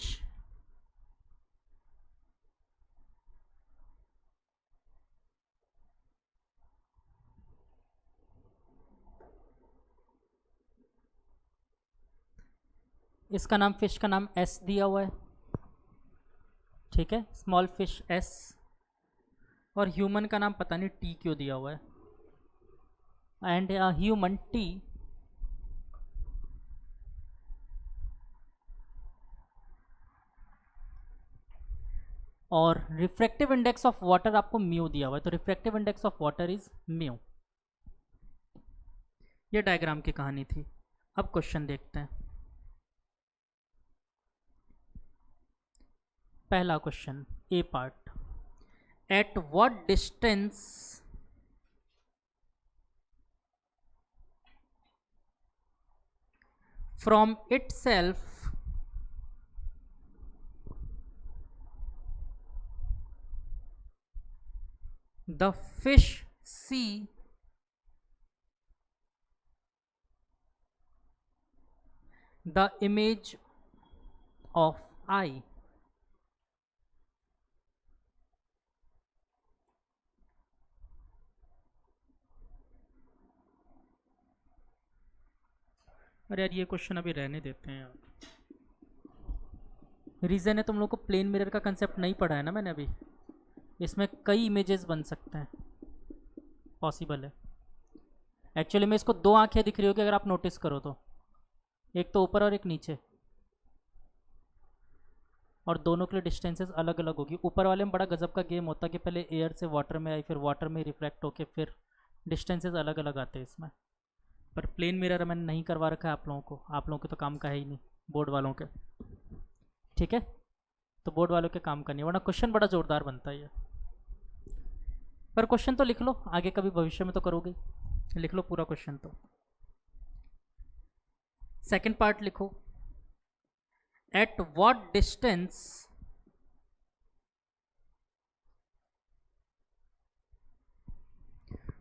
इसका नाम, फिश का नाम एस दिया हुआ है, ठीक है, स्मॉल फिश एस। और ह्यूमन का नाम पता नहीं टी क्यों दिया हुआ है, एंड ह्यूमन टी और रिफ्रैक्टिव इंडेक्स ऑफ वाटर आपको म्यू दिया हुआ है, तो refractive index of water is mu. ये डायग्राम की कहानी थी। अब क्वेश्चन देखते हैं। पहला question A part, eight what distance from itself the fish see the image of eye। अरे यार ये क्वेश्चन अभी रहने देते हैं यार। रीज़न है तुम लोग को प्लेन मिरर का कंसेप्ट नहीं पढ़ा है ना मैंने अभी। इसमें कई इमेजेस बन सकते हैं, पॉसिबल है। एक्चुअली में इसको दो आंखें दिख रही होगी अगर आप नोटिस करो तो, एक तो ऊपर और एक नीचे, और दोनों के लिए डिस्टेंसेस अलग अलग होगी। ऊपर वाले में बड़ा गजब का गेम होता है कि पहले एयर से वाटर में आई, फिर वाटर में रिफ्लेक्ट होके फिर डिस्टेंसेस अलग अलग आते हैं इसमें। पर प्लेन मिरर मैंने नहीं करवा रखा है आप लोगों को, आप लोगों के तो काम का है ही नहीं, बोर्ड वालों के। ठीक है, तो बोर्ड वालों के काम का नहीं, वरना क्वेश्चन बड़ा ज़ोरदार बनता है ये। पर क्वेश्चन तो लिख लो, आगे कभी भविष्य में तो करोगे, लिख लो पूरा क्वेश्चन। तो सेकंड पार्ट लिखो, eight what distance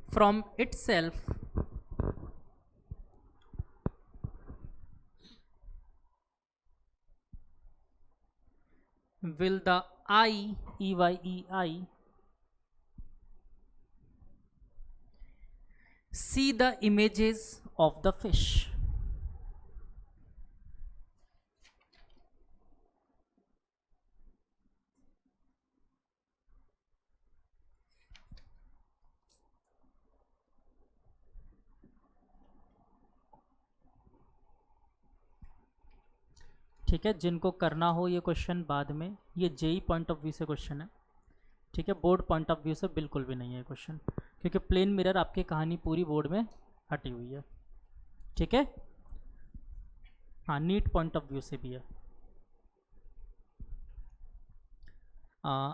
from itself will the eye EYEI see the images of the fish। ठीक है, जिनको करना हो ये क्वेश्चन बाद में, ये जेई पॉइंट ऑफ व्यू से क्वेश्चन है। ठीक है, बोर्ड पॉइंट ऑफ व्यू से बिल्कुल भी नहीं है क्वेश्चन, क्योंकि प्लेन मिरर आपकी कहानी पूरी बोर्ड में हटी हुई है। ठीक है, हाँ नीट पॉइंट ऑफ व्यू से भी है।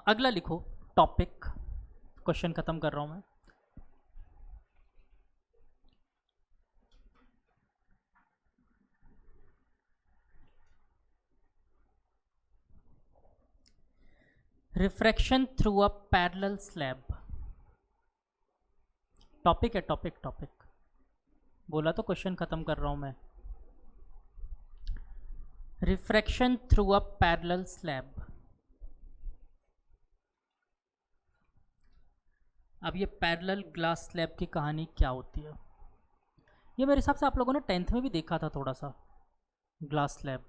अगला लिखो टॉपिक, क्वेश्चन खत्म कर रहा हूँ मैं। Refraction through a parallel slab. Topic है, टॉपिक टॉपिक बोला तो क्वेश्चन खत्म कर रहा हूं मैं। Refraction through a parallel slab. अब ये पैरेलल ग्लास स्लैब की कहानी क्या होती है, ये मेरे हिसाब से आप लोगों ने 10th में भी देखा था थोड़ा सा, ग्लास स्लैब।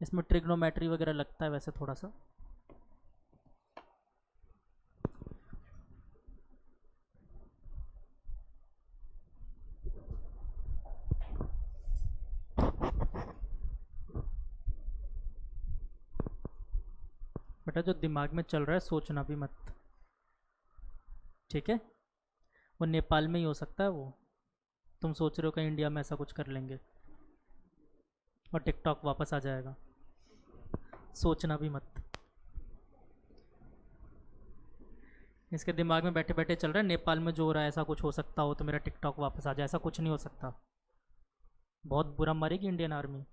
इसमें ट्रिग्नोमेट्री वगैरह लगता है वैसे थोड़ा सा। बेटा जो दिमाग में चल रहा है सोचना भी मत, ठीक है। वो नेपाल में ही हो सकता है, वो तुम सोच रहे हो कि इंडिया में ऐसा कुछ कर लेंगे और टिकटॉक वापस आ जाएगा, सोचना भी मत। इसके दिमाग में बैठे बैठे चल रहा है नेपाल में जो हो रहा है ऐसा कुछ हो सकता हो तो मेरा टिकटॉक वापस आ जाए, ऐसा कुछ नहीं हो सकता। बहुत बुरा मरेगी इंडियन आर्मी।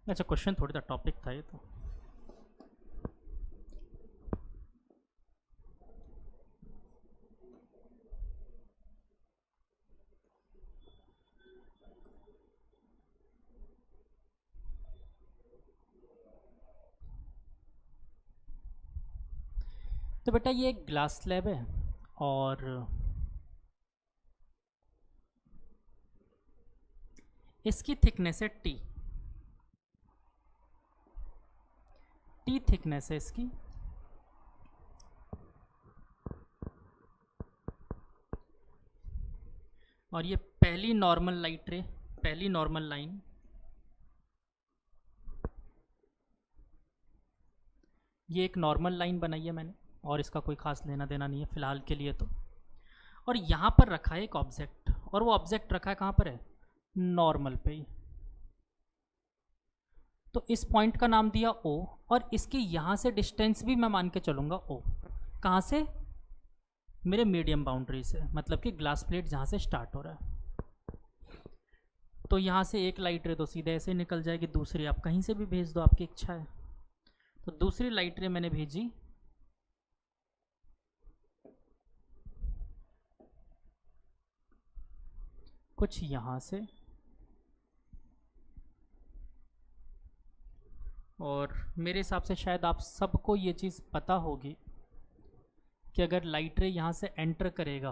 अच्छा क्वेश्चन थोड़ी सा टॉपिक था ये तो बेटा ये एक ग्लास स्लैब है और इसकी थिकनेस है टी। टी थिकनेस है इसकी, और ये पहली नॉर्मल लाइट रे, पहली नॉर्मल लाइन, ये एक नॉर्मल लाइन बनाई है मैंने और इसका कोई खास लेना देना नहीं है फिलहाल के लिए तो। और यहाँ पर रखा है एक ऑब्जेक्ट, और वो ऑब्जेक्ट रखा है कहाँ पर है, नॉर्मल पे ही। तो इस पॉइंट का नाम दिया O, और इसकी यहाँ से डिस्टेंस भी मैं मान के चलूँगा O। कहाँ से, मेरे मीडियम बाउंड्री से, मतलब कि ग्लास प्लेट जहाँ से स्टार्ट हो रहा है। तो यहाँ से एक लाइट रे तो सीधे ऐसे निकल जाएगी, दूसरी आप कहीं से भी भेज दो, आपकी इच्छा है। तो दूसरी लाइट रे मैंने भेजी कुछ यहाँ से, और मेरे हिसाब से शायद आप सबको ये चीज़ पता होगी कि अगर लाइट रे यहाँ से एंटर करेगा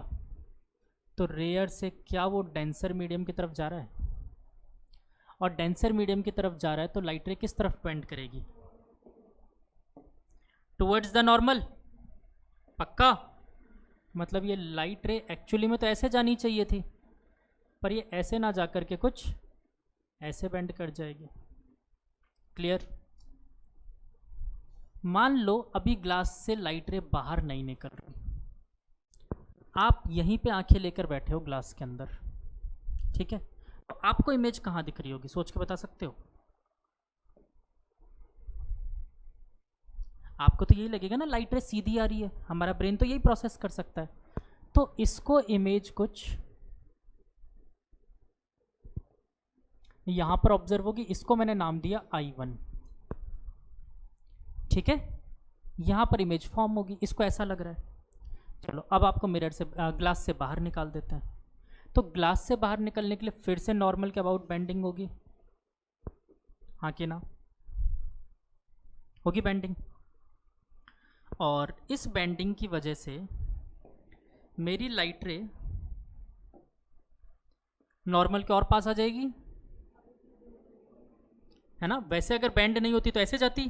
तो रेयर से क्या वो डेंसर मीडियम की तरफ जा रहा है, और डेंसर मीडियम की तरफ जा रहा है तो लाइट रे किस तरफ पेंट करेगी, टुवर्ड्स द नॉर्मल। पक्का, मतलब ये लाइट रे एक्चुअली में तो ऐसे जानी चाहिए थी, पर ये ऐसे ना जाकर के कुछ ऐसे बेंड कर जाएगी। क्लियर। मान लो अभी ग्लास से लाइट रे बाहर नहीं निकल रही, आप यहीं पे आंखें लेकर बैठे हो ग्लास के अंदर, ठीक है, तो आपको इमेज कहाँ दिख रही होगी, सोच के बता सकते हो। आपको तो यही लगेगा ना लाइट रे सीधी आ रही है, हमारा ब्रेन तो यही प्रोसेस कर सकता है। तो इसको इमेज कुछ यहां पर ऑब्जर्व होगी, इसको मैंने नाम दिया I1, ठीक है। यहां पर इमेज फॉर्म होगी, इसको ऐसा लग रहा है। चलो अब आपको मिरर से ग्लास से बाहर निकाल देते हैं। तो ग्लास से बाहर निकलने के लिए फिर से नॉर्मल के अबाउट बेंडिंग होगी, हाँ कि ना, होगी बेंडिंग। और इस बेंडिंग की वजह से मेरी लाइट रे नॉर्मल के और पास आ जाएगी, है ना। वैसे अगर बेंड नहीं होती तो ऐसे जाती,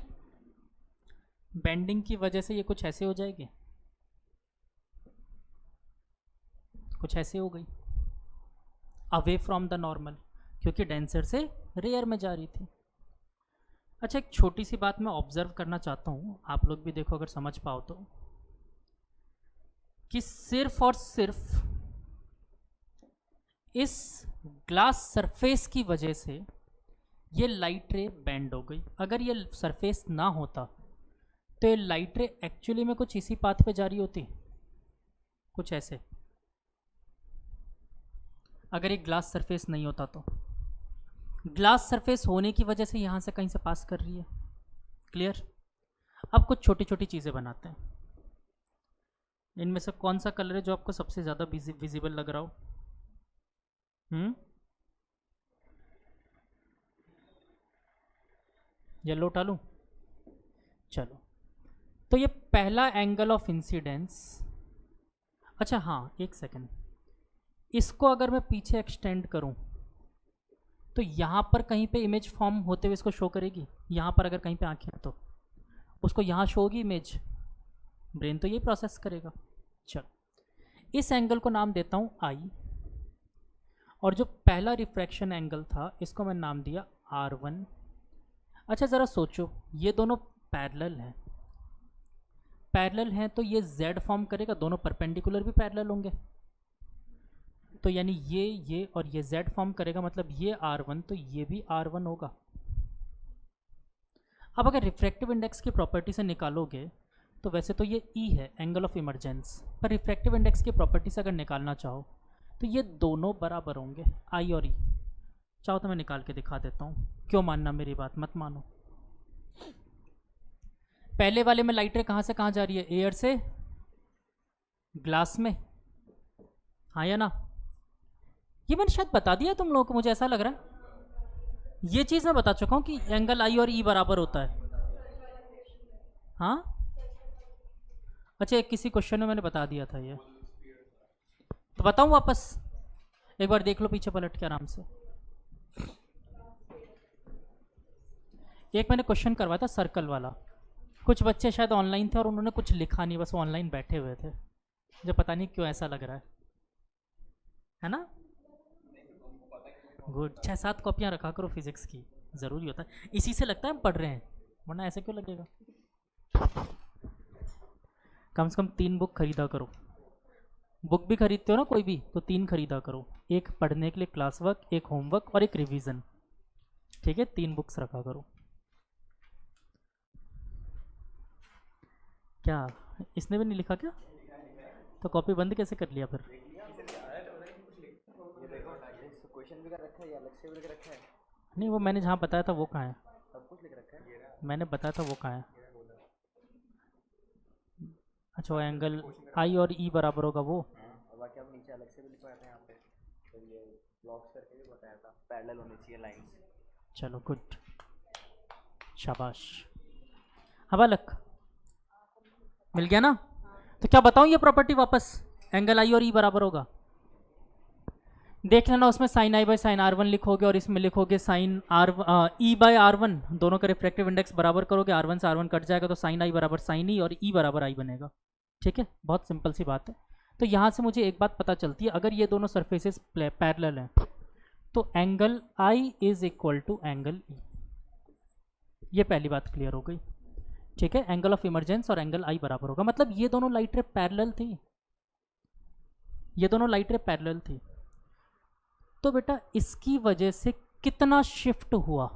बेंडिंग की वजह से ये कुछ ऐसे हो जाएगी, कुछ ऐसे हो गई, अवे फ्रॉम द नॉर्मल, क्योंकि डेंसर से रेयर में जा रही थी। अच्छा, एक छोटी सी बात मैं ऑब्जर्व करना चाहता हूँ, आप लोग भी देखो अगर समझ पाओ तो, कि सिर्फ और सिर्फ इस ग्लास सरफेस की वजह से ये लाइट रे बेंड हो गई। अगर ये सरफेस ना होता तो ये लाइट रे एक्चुअली में कुछ इसी पाथ पे जा रही होती, कुछ ऐसे। अगर एक ग्लास सरफेस नहीं होता तो ग्लास सरफेस होने की वजह से यहाँ से कहीं से पास कर रही है। क्लियर। अब कुछ छोटी छोटी चीज़ें बनाते हैं। इनमें से कौन सा कलर है जो आपको सबसे ज़्यादा विजिबल लग रहा हो? येलो उठा लूँ? चलो, तो ये पहला एंगल ऑफ इंसिडेंस। अच्छा हाँ, एक सेकेंड, इसको अगर मैं पीछे एक्सटेंड करूं तो यहाँ पर कहीं पे इमेज फॉर्म होते हुए इसको शो करेगी। यहाँ पर अगर कहीं पे आंखें हैं तो उसको यहाँ शो होगी इमेज, ब्रेन तो यही प्रोसेस करेगा। चलो, इस एंगल को नाम देता हूँ I, और जो पहला रिफ्रैक्शन एंगल था इसको मैं नाम दिया R1। अच्छा ज़रा सोचो, ये दोनों पैरेलल हैं, पैरेलल हैं तो ये Z फॉर्म करेगा, दोनों परपेंडिकुलर भी पैरेलल होंगे, तो यानी ये और ये Z फॉर्म करेगा, मतलब ये R1 तो ये भी R1 होगा। अब अगर रिफ्रैक्टिव इंडेक्स की प्रॉपर्टी से निकालोगे तो वैसे तो ये E है, एंगल ऑफ इमरजेंस, पर रिफ्रैक्टिव इंडेक्स की प्रॉपर्टी से अगर निकालना चाहो तो ये दोनों बराबर होंगे, I और E। चाहो तो मैं निकाल के दिखा देता हूँ, क्यों मानना मेरी बात, मत मानो। पहले वाले में लाइट रे कहाँ से कहाँ जा रही है, एयर से ग्लास में, हाँ या ना। ये मैंने शायद बता दिया तुम लोगों को, मुझे ऐसा लग रहा है ये चीज़ मैं बता चुका हूँ कि एंगल I और E बराबर होता है। हाँ अच्छा, एक किसी क्वेश्चन में मैंने बता दिया था ये, तो बताऊँ वापस, एक बार देख लो पीछे पलट के आराम से। एक मैंने क्वेश्चन करवाया था सर्कल वाला, कुछ बच्चे शायद ऑनलाइन थे और उन्होंने कुछ लिखा नहीं, बस ऑनलाइन बैठे हुए थे। मुझे पता नहीं क्यों ऐसा लग रहा है ना? गुड। 6-7 कॉपियाँ रखा करो फिजिक्स की, ज़रूरी होता है, इसी से लगता है हम पढ़ रहे हैं, वरना ऐसे क्यों लगेगा। कम से कम 3 बुक खरीदा करो। बुक भी खरीदते हो ना कोई भी, तो 3 खरीदा करो, एक पढ़ने के लिए क्लास वर्क, एक होमवर्क और एक रिवीजन। ठीक है, 3 बुक्स रखा करो। क्या इसने भी नहीं लिखा क्या? तो कॉपी बंद कैसे कर लिया फिर? क्वेश्चन भी कर रखा है या अलग से भी लिख रखा है? नहीं, वो मैंने जहाँ बताया था वो कहाँ है? सब कुछ लिख रखा है। मैंने बताया था वो कहाँ है? अच्छा, वो एंगल आई और ई बराबर होगा वो। और बाकी आप नीचे अलग से भी लिखवाए थे यहाँ पे, तो ये ब्लॉक्स करके भी बताया था, पैरेलल होनी चाहिए लाइंस। चलो गुड, शाबाश। हवा लक मिल गया ना? तो क्या बताऊँ ये प्रॉपर्टी वापस, एंगल आई और ई बराबर होगा। देख लेना, उसमें sine I by sine R one लिखोगे और इसमें लिखोगे sine R E by R one, दोनों का रिफ्रैक्टिव इंडेक्स बराबर करोगे, आर वन से आर वन कट जाएगा तो साइन आई बराबर साइन ई और ई बराबर आई बनेगा। ठीक है, बहुत सिंपल सी बात है। तो यहाँ से मुझे एक बात पता चलती है, अगर ये दोनों सरफेसेस पैरेलल हैं तो angle I is equal to angle E, ये पहली बात क्लियर हो गई। ठीक है, एंगल ऑफ इमरजेंस और एंगल आई बराबर होगा, मतलब ये दोनों लाइट रे पैरेलल थी, ये दोनों लाइट रे पैरेलल थी। तो बेटा इसकी वजह से कितना शिफ्ट हुआ,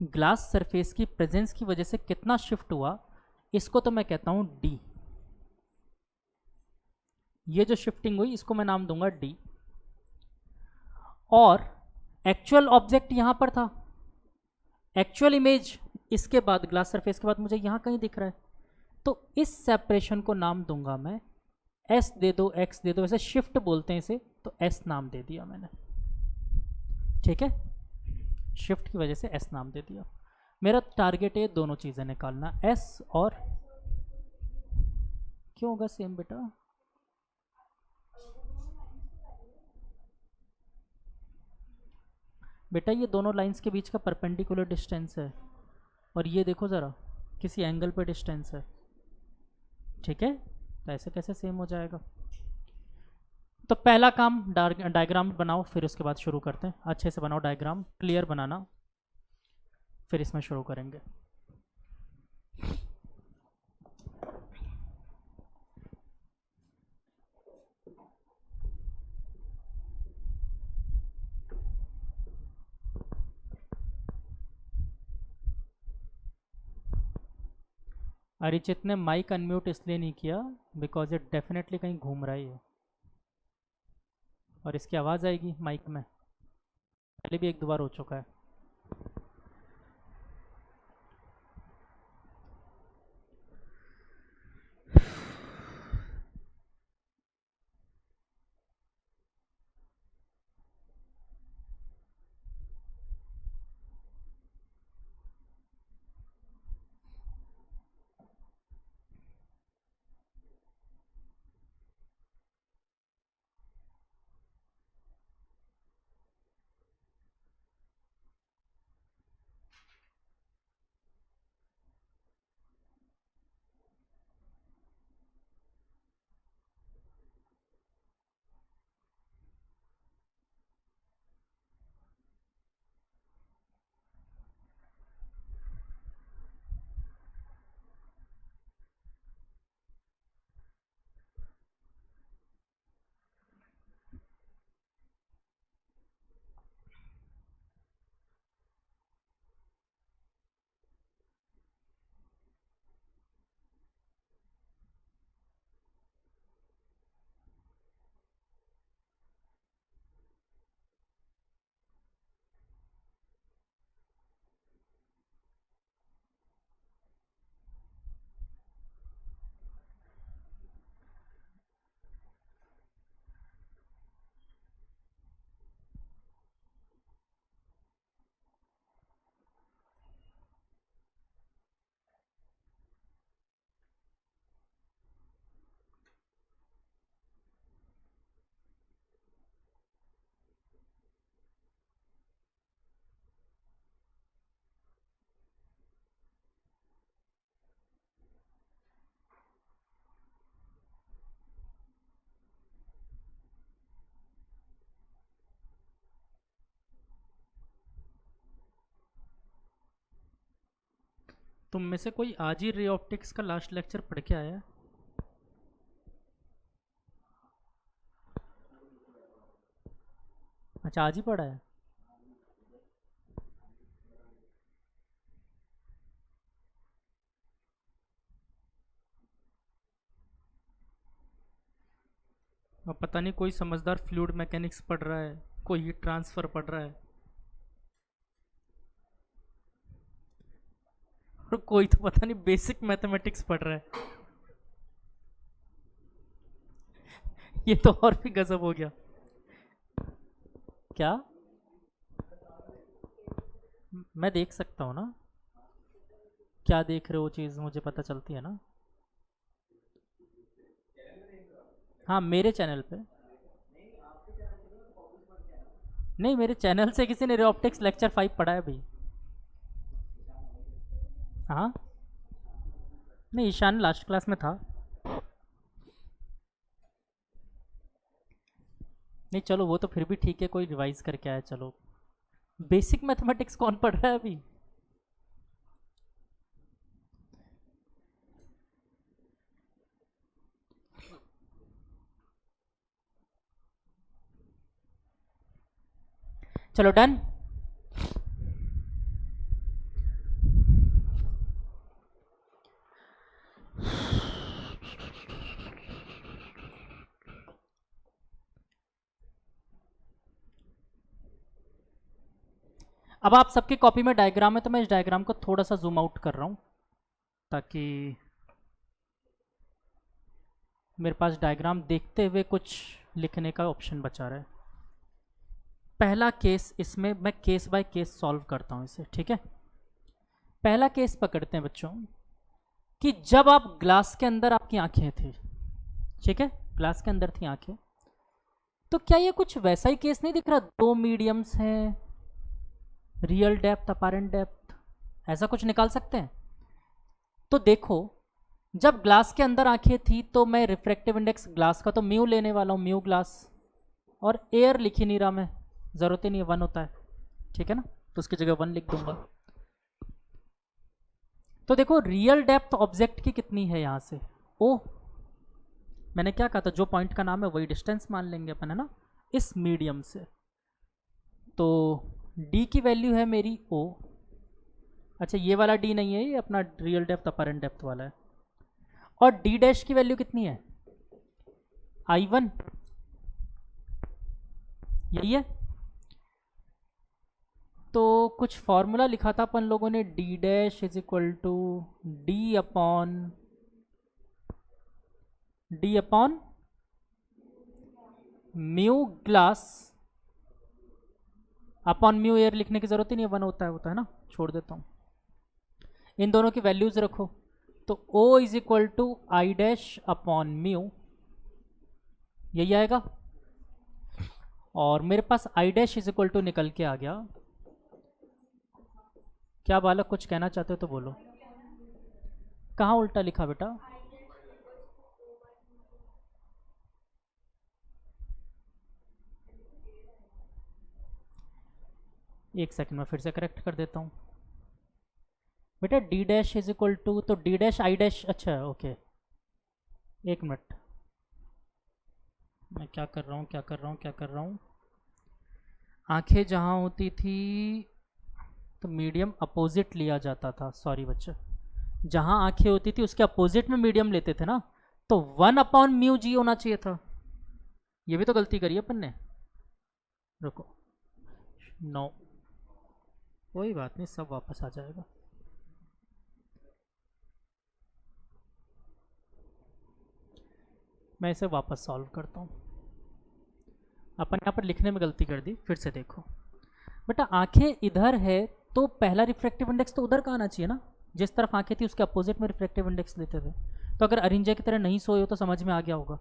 ग्लास सरफेस की प्रेजेंस की वजह से कितना शिफ्ट हुआ, इसको तो मैं कहता हूं डी। ये जो शिफ्टिंग हुई इसको मैं नाम दूंगा डी। और एक्चुअल ऑब्जेक्ट यहां पर था, एक्चुअल इमेज इसके बाद ग्लास सरफेस के बाद मुझे यहां कहीं दिख रहा है, तो इस सेपरेशन को नाम दूंगा मैं एस दे दो, एक्स दे दो, वैसे शिफ्ट बोलते हैं इसे, तो एस नाम दे दिया मैंने। ठीक है, शिफ्ट की वजह से एस नाम दे दिया। मेरा टारगेट है दोनों चीज़ें निकालना, एस और, क्यों होगा सेम बेटा? बेटा ये दोनों लाइंस के बीच का परपेंडिकुलर डिस्टेंस है, और ये देखो ज़रा किसी एंगल पे डिस्टेंस है। ठीक है, तो ऐसे कैसे सेम हो जाएगा? तो पहला काम डायग्राम बनाओ, फिर उसके बाद शुरू करते हैं। अच्छे से बनाओ डायग्राम, क्लियर बनाना, फिर इसमें शुरू करेंगे। अरिचित ने माइक अनम्यूट इसलिए नहीं किया बिकॉज इट डेफिनेटली कहीं घूम रहा है और इसकी आवाज़ आएगी माइक में, पहले भी 1-2 बार हो चुका है। तुम में से कोई आज ही रे ऑप्टिक्स का लास्ट लेक्चर पढ़ के आया है? अच्छा, आज ही पढ़ा है। अब पता नहीं कोई समझदार फ्लूइड मैकेनिक्स पढ़ रहा है, कोई हीट ट्रांसफर पढ़ रहा है, और कोई तो पता नहीं बेसिक मैथमेटिक्स पढ़ रहा है। ये तो और भी गजब हो गया। क्या? मैं देख सकता हूँ ना, क्या देख रहे हो चीज़ मुझे पता चलती है ना। हाँ, मेरे चैनल पे नहीं, मेरे चैनल से किसी ने रे ऑप्टिक्स लेक्चर 5 पढ़ा है भाई। हाँ, नहीं, ईशान लास्ट क्लास में था। नहीं चलो, वो तो फिर भी ठीक है, कोई रिवाइज करके आया। चलो, बेसिक मैथमेटिक्स कौन पढ़ रहा है अभी? चलो डन। अब आप सबकी कॉपी में डायग्राम है, तो मैं इस डायग्राम को थोड़ा सा जूम आउट कर रहा हूँ ताकि मेरे पास डायग्राम देखते हुए कुछ लिखने का ऑप्शन बचा रहा है। पहला केस, इसमें मैं केस बाय केस सॉल्व करता हूँ इसे, ठीक है। पहला केस पकड़ते हैं बच्चों कि जब आप ग्लास के अंदर आपकी आंखें थी, ठीक है, ग्लास के अंदर थी आंखें, तो क्या ये कुछ वैसा ही केस नहीं दिख रहा? दो मीडियम्स हैं, रियल डेप्थ, अपारेंट डेप्थ, ऐसा कुछ निकाल सकते हैं। तो देखो, जब ग्लास के अंदर आंखें थी तो मैं रिफ्रैक्टिव इंडेक्स ग्लास का तो म्यू लेने वाला हूँ, म्यू ग्लास, और एयर लिख ही नहीं रहा मैं, ज़रूरत ही नहीं है, 1 होता है, ठीक है ना, तो उसकी जगह 1 लिख दूंगा। तो देखो, रियल डेप्थ ऑब्जेक्ट की कितनी है यहाँ से? ओ, मैंने क्या कहा था, जो पॉइंट का नाम है वही डिस्टेंस मान लेंगे अपन, है ना, इस मीडियम से। तो डी की वैल्यू है मेरी ओ। अच्छा, ये वाला डी नहीं है, ये अपना रियल डेप्थ अपारेंट डेप्थ वाला है। और डी डैश की वैल्यू कितनी है? I1, यही है। तो कुछ फॉर्मूला लिखा था अपन लोगों ने, D dash is equal to D upon mu glass upon mu air. लिखने की जरूरत ही नहीं है, 1 होता है ना, छोड़ देता हूँ। इन दोनों की वैल्यूज रखो, तो O is equal to I dash upon mu, यही आएगा। और मेरे पास I dash is equal to निकल के आ गया। क्या बालक, कुछ कहना चाहते हो तो बोलो। कहाँ उल्टा लिखा बेटा? एक सेकंड में फिर से करेक्ट कर देता हूँ बेटा। D dash is equal to, तो डी डैश आई डैश, अच्छा ओके, एक मिनट, मैं क्या कर रहा हूँ। आंखें जहाँ होती थी तो मीडियम अपोजिट लिया जाता था, सॉरी बच्चे, जहाँ आंखें होती थी उसके अपोजिट में मीडियम लेते थे ना, तो 1 अपॉन म्यू जी होना चाहिए था। ये भी तो गलती करी अपन ने, रुको, नो, कोई बात नहीं, सब वापस आ जाएगा। मैं इसे वापस सॉल्व करता हूँ। अपन यहाँ पर लिखने में गलती कर दी, फिर से देखो बेटा, आंखें इधर है तो पहला रिफ्रैक्टिव इंडेक्स तो उधर का आना चाहिए ना, जिस तरफ आंखें थी उसके अपोजिट में रिफ्रैक्टिव इंडेक्स लेते थे। तो अगर अरिंजा की तरह नहीं सोए हो तो समझ में आ गया होगा,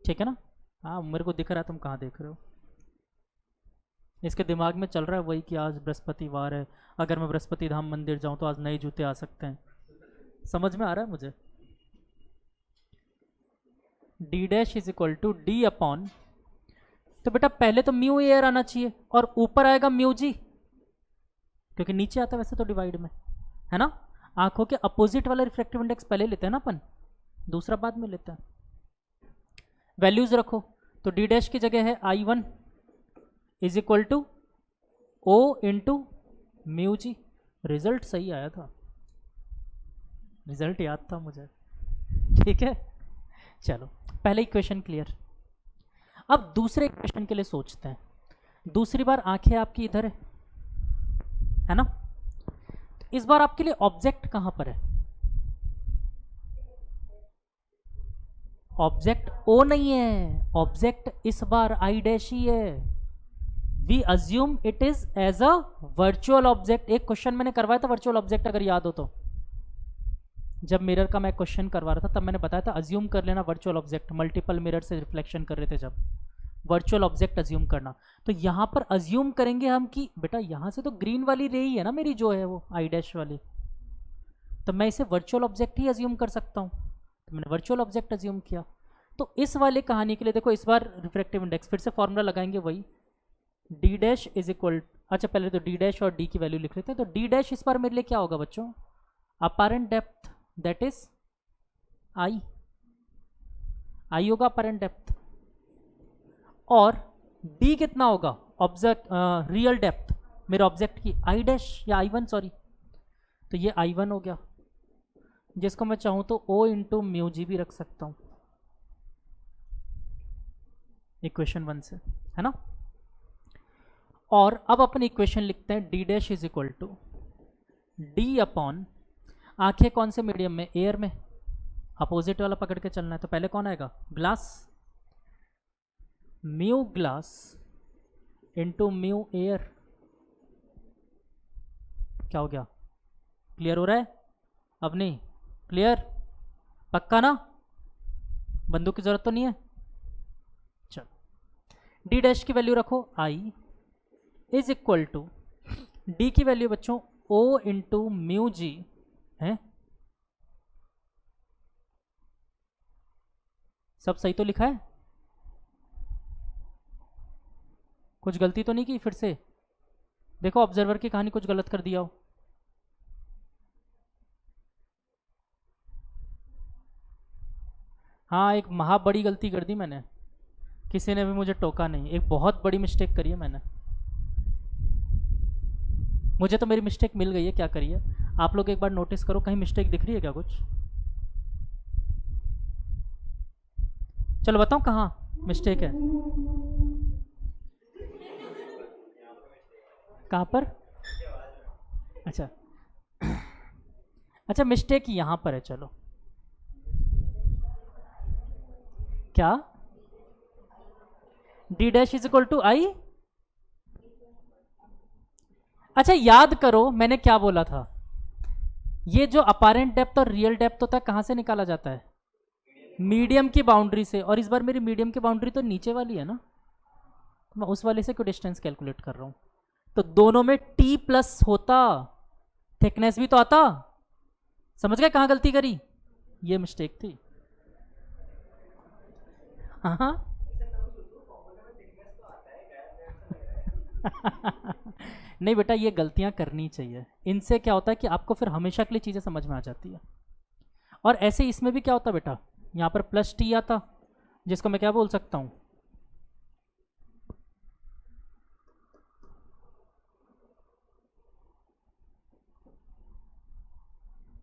ठीक है ना। हाँ, मेरे को दिख रहा है, तुम कहाँ देख रहे हो। इसके दिमाग में चल रहा है वही कि आज बृहस्पतिवार है, अगर मैं बृहस्पति धाम मंदिर जाऊँ तो आज नए जूते आ सकते हैं। समझ में आ रहा है मुझे। D dash is equal to D upon, तो बेटा पहले तो म्यू एयर आना चाहिए और ऊपर आएगा म्यू जी, क्योंकि नीचे आता है वैसे तो डिवाइड में, है ना। आंखों के अपोजिट वाला रिफ्रैक्टिव इंडेक्स पहले लेते हैं ना अपन, दूसरा बाद में लेते हैं। वैल्यूज रखो, तो डी डैश की जगह है I1 is equal to O into mu G. Result सही आया था, रिजल्ट याद था मुझे, ठीक है। चलो पहले इक्वेशन क्लियर। अब दूसरे इक्वेशन के लिए सोचते हैं। दूसरी बार आंखें आपकी इधर है ना, इस बार आपके लिए ऑब्जेक्ट कहां पर है? ऑब्जेक्ट O नहीं है, ऑब्जेक्ट इस बार I डैश ही है। We assume it is as a virtual object. एक क्वेश्चन मैंने करवाया था वर्चुअल ऑब्जेक्ट, अगर याद हो तो, जब मिरर का मैं क्वेश्चन करवा रहा था तब मैंने बताया था अज्यूम कर लेना वर्चुअल ऑब्जेक्ट, मल्टीपल मिरर से रिफ्लेक्शन कर रहे थे जब, वर्चुअल ऑब्जेक्ट अज्यूम करना। तो यहां पर अज्यूम करेंगे हम कि बेटा यहां से तो ग्रीन वाली रे ही है ना मेरी, जो है वो I डैश वाली, तो मैं इसे वर्चुअल ऑब्जेक्ट ही अज्यूम कर सकता हूं। तो मैंने वर्चुअल ऑब्जेक्ट अज्यूम किया। तो इस वाले कहानी के लिए देखो, इस बार रिफ्रैक्टिव इंडेक्स फिर से फॉर्मूला लगाएंगे वही, डी डैश इज इक्वल, अच्छा पहले तो डी डैश और डी की वैल्यू लिख लेते हैं। तो डी डैश इस बार मेरे लिए क्या होगा बच्चों? Apparent depth, that is I होगा अपैरेंट डेप्थ। और डी कितना होगा? ऑब्जेक्ट रियल डेप्थ मेरे ऑब्जेक्ट की, I डैश या I1 सॉरी, तो ये I1 हो गया, जिसको मैं चाहूं तो O इंटू म्यू जी भी रख सकता हूं इक्वेशन 1 से, है ना। और अब अपन इक्वेशन लिखते हैं D dash is equal to D upon, आंखें कौन से मीडियम में? एयर में। अपोजिट वाला पकड़ के चलना है, तो पहले कौन आएगा? Glass, mu glass into mu air. क्या हो गया? क्लियर हो रहा है? अब नहीं क्लियर? पक्का ना? बंदूक की जरूरत तो नहीं है? चलो डी डैश की वैल्यू रखो I is equal to, D की वैल्यू बच्चों O इंटू म्यू जी है। सब सही तो लिखा है? कुछ गलती तो नहीं की? फिर से देखो, ऑब्जर्वर की कहानी कुछ गलत कर दिया हो। हाँ, एक महा बड़ी गलती कर दी मैंने, किसी ने भी मुझे टोका नहीं, एक बहुत बड़ी मिस्टेक करी है मैंने। मुझे तो मेरी मिस्टेक मिल गई है, क्या करिए। आप लोग एक बार नोटिस करो, कहीं मिस्टेक दिख रही है क्या कुछ? चलो बताओ कहाँ मिस्टेक है, कहाँ पर? अच्छा अच्छा, मिस्टेक यहाँ पर है। चलो क्या? D dash is equal to I। अच्छा याद करो मैंने क्या बोला था, ये जो अपैरेंट डेप्थ और रियल डेप्थ होता है कहाँ से निकाला जाता है? मीडियम की बाउंड्री से। और इस बार मेरी मीडियम की बाउंड्री तो नीचे वाली है ना, मैं उस वाले से क्यों डिस्टेंस कैलकुलेट कर रहा हूँ? तो दोनों में T प्लस होता, थिकनेस भी तो आता। समझ गए कहाँ गलती करी? ये मिस्टेक थी। हाँ नहीं बेटा, ये गलतियां करनी चाहिए, इनसे क्या होता है कि आपको फिर हमेशा के लिए चीज़ें समझ में आ जाती है। और ऐसे इसमें भी क्या होता बेटा, यहाँ पर प्लस T आता, जिसको मैं क्या बोल सकता हूँ?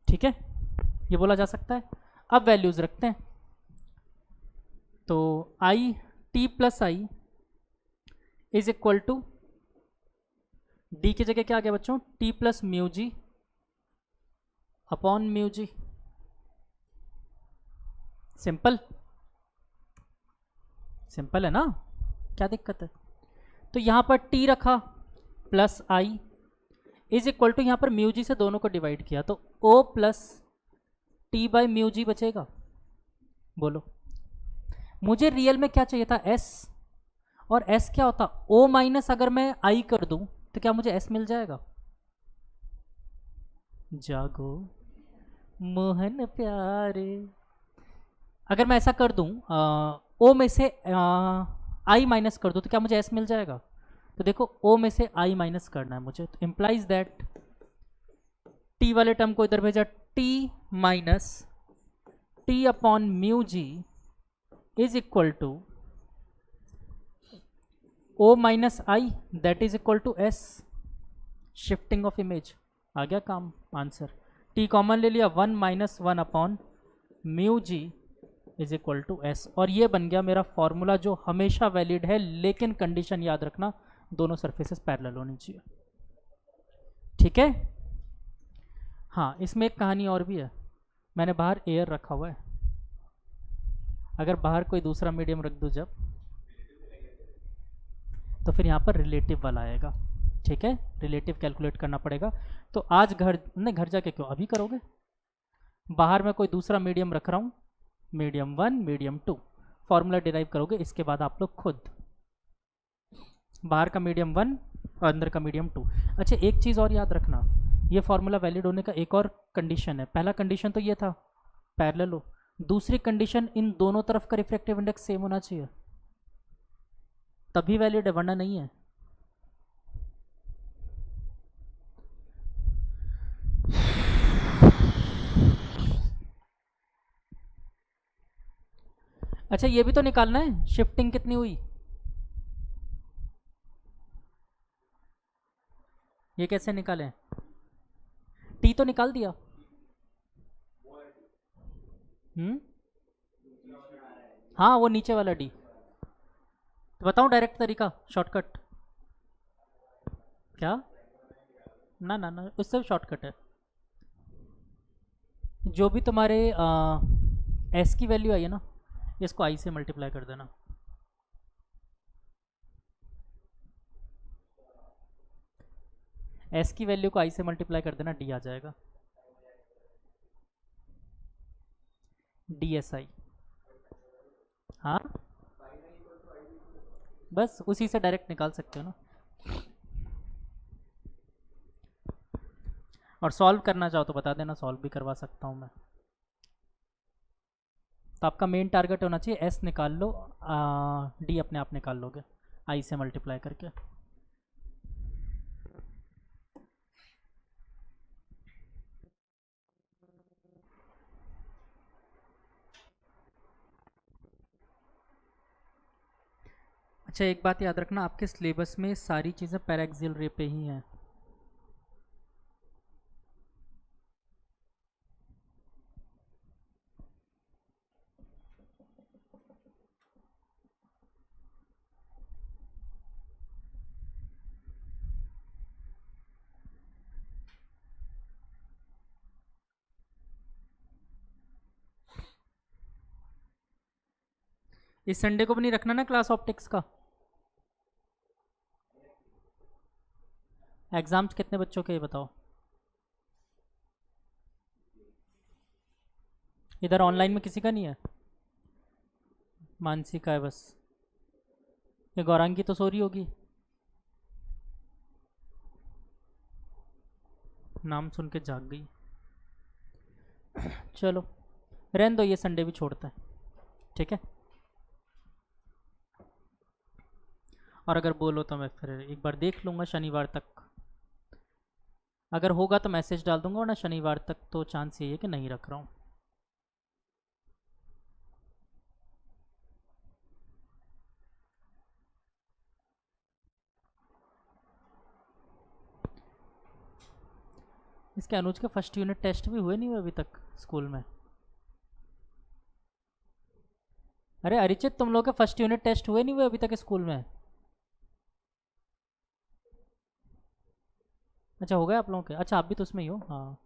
ठीक है, ये बोला जा सकता है। अब वैल्यूज रखते हैं, तो I T plus I is equal to, D की जगह क्या आ गया बच्चों? T plus mu G upon mu G. Simple, simple है ना, क्या दिक्कत है? तो यहां पर T रखा plus I is equal to, यहां पर म्यू जी से दोनों को डिवाइड किया तो O plus T by mu G बचेगा। बोलो मुझे रियल में क्या चाहिए था? S, और S क्या होता? O माइनस अगर मैं I कर दूं तो क्या मुझे S मिल जाएगा? जागो मोहन प्यारे, अगर मैं ऐसा कर दूं O में से I माइनस कर दूं तो क्या मुझे S मिल जाएगा? तो देखो O में से I माइनस करना है मुझे, तो इम्प्लाइज दैट टी वाले टर्म को इधर भेजा, T minus T upon mu G is equal to O minus I that is equal to S, shifting of image. आ गया काम, आंसर। टी कॉमन ले लिया, 1 minus 1 upon mu G is equal to S, और ये बन गया मेरा फॉर्मूला जो हमेशा वैलिड है, लेकिन कंडीशन याद रखना दोनों सरफेसेस पैरेलल होनी चाहिए। ठीक है। हाँ, इसमें एक कहानी और भी है। मैंने बाहर एयर रखा हुआ है, अगर बाहर कोई दूसरा मीडियम रख दूँ जब, तो फिर यहाँ पर रिलेटिव वाला आएगा। ठीक है, रिलेटिव कैलकुलेट करना पड़ेगा। तो आज घर जाके क्यों, अभी करोगे। बाहर मैं कोई दूसरा मीडियम रख रहा हूँ, मीडियम 1 मीडियम 2, फॉर्मूला डिराइव करोगे इसके बाद आप लोग खुद। बाहर का मीडियम 1 और अंदर का मीडियम 2। अच्छा, एक चीज़ और याद रखना, ये फॉर्मूला वैलिड होने का एक और कंडीशन है। पहला कंडीशन तो ये था पैरेलल हो, दूसरी कंडीशन इन दोनों तरफ का रिफ्रैक्टिव इंडेक्स सेम होना चाहिए, तभी वैलिड है, वरना नहीं है। अच्छा, ये भी तो निकालना है, शिफ्टिंग कितनी हुई, ये कैसे निकालें। टी तो निकाल दिया। हाँ, वो नीचे वाला डी। तो बताऊं डायरेक्ट तरीका, शॉर्टकट। क्या, ना ना ना, उससे शॉर्टकट है। जो भी तुम्हारे एस की वैल्यू आई है ना, इसको आई से मल्टीप्लाई कर देना। एस की वैल्यू को आई से मल्टीप्लाई कर देना, डी आ जाएगा, डी एस आई। हाँ, बस उसी से डायरेक्ट निकाल सकते हो ना। और सॉल्व करना चाहो तो बता देना, सॉल्व भी करवा सकता हूँ मैं। तो आपका मेन टारगेट होना चाहिए एस निकाल लो, डी अपने आप निकाल लोगे आई से मल्टीप्लाई करके। अच्छा, एक बात याद रखना, आपके सिलेबस में सारी चीज़ें पैराक्सियल रे पे ही हैं। इस संडे को भी नहीं रखना ना क्लास ऑप्टिक्स का। एग्जाम्स कितने बच्चों के, ये बताओ। इधर ऑनलाइन में किसी का नहीं है, मानसी का है बस। ये गौरांगी तो सो रही होगी, नाम सुन के जाग गई। चलो रहने दो, ये संडे भी छोड़ता है। ठीक है, और अगर बोलो तो मैं फिर एक बार देख लूँगा शनिवार तक, अगर होगा तो मैसेज डाल दूंगा, वरना शनिवार तक तो चांस ये है कि नहीं रख रहा हूँ। इसके अनुज के फर्स्ट यूनिट टेस्ट भी हुए नहीं हुए अभी तक स्कूल में। अरे अरिचित, तुम लोग के फर्स्ट यूनिट टेस्ट हुए नहीं हुए अभी तक स्कूल में। अच्छा, हो गया आप लोगों के, अच्छा आप भी तो उसमें ही हो। हाँ,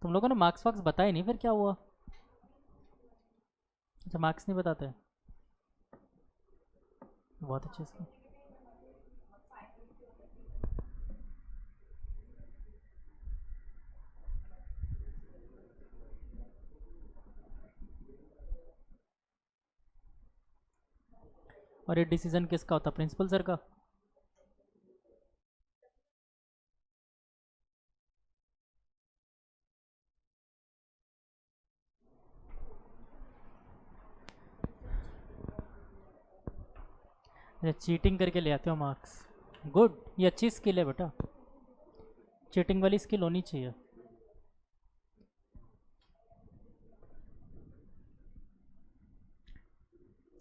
तुम लोगों ने मार्क्स वार्क्स बताए नहीं, फिर क्या हुआ। अच्छा, मार्क्स नहीं बताते, बहुत अच्छे से। और ये डिसीजन किसका होता, प्रिंसिपल सर का। अच्छा, चीटिंग करके ले आते हो मार्क्स। गुड, ये अच्छी स्किल है बेटा, चीटिंग वाली स्किल होनी चाहिए।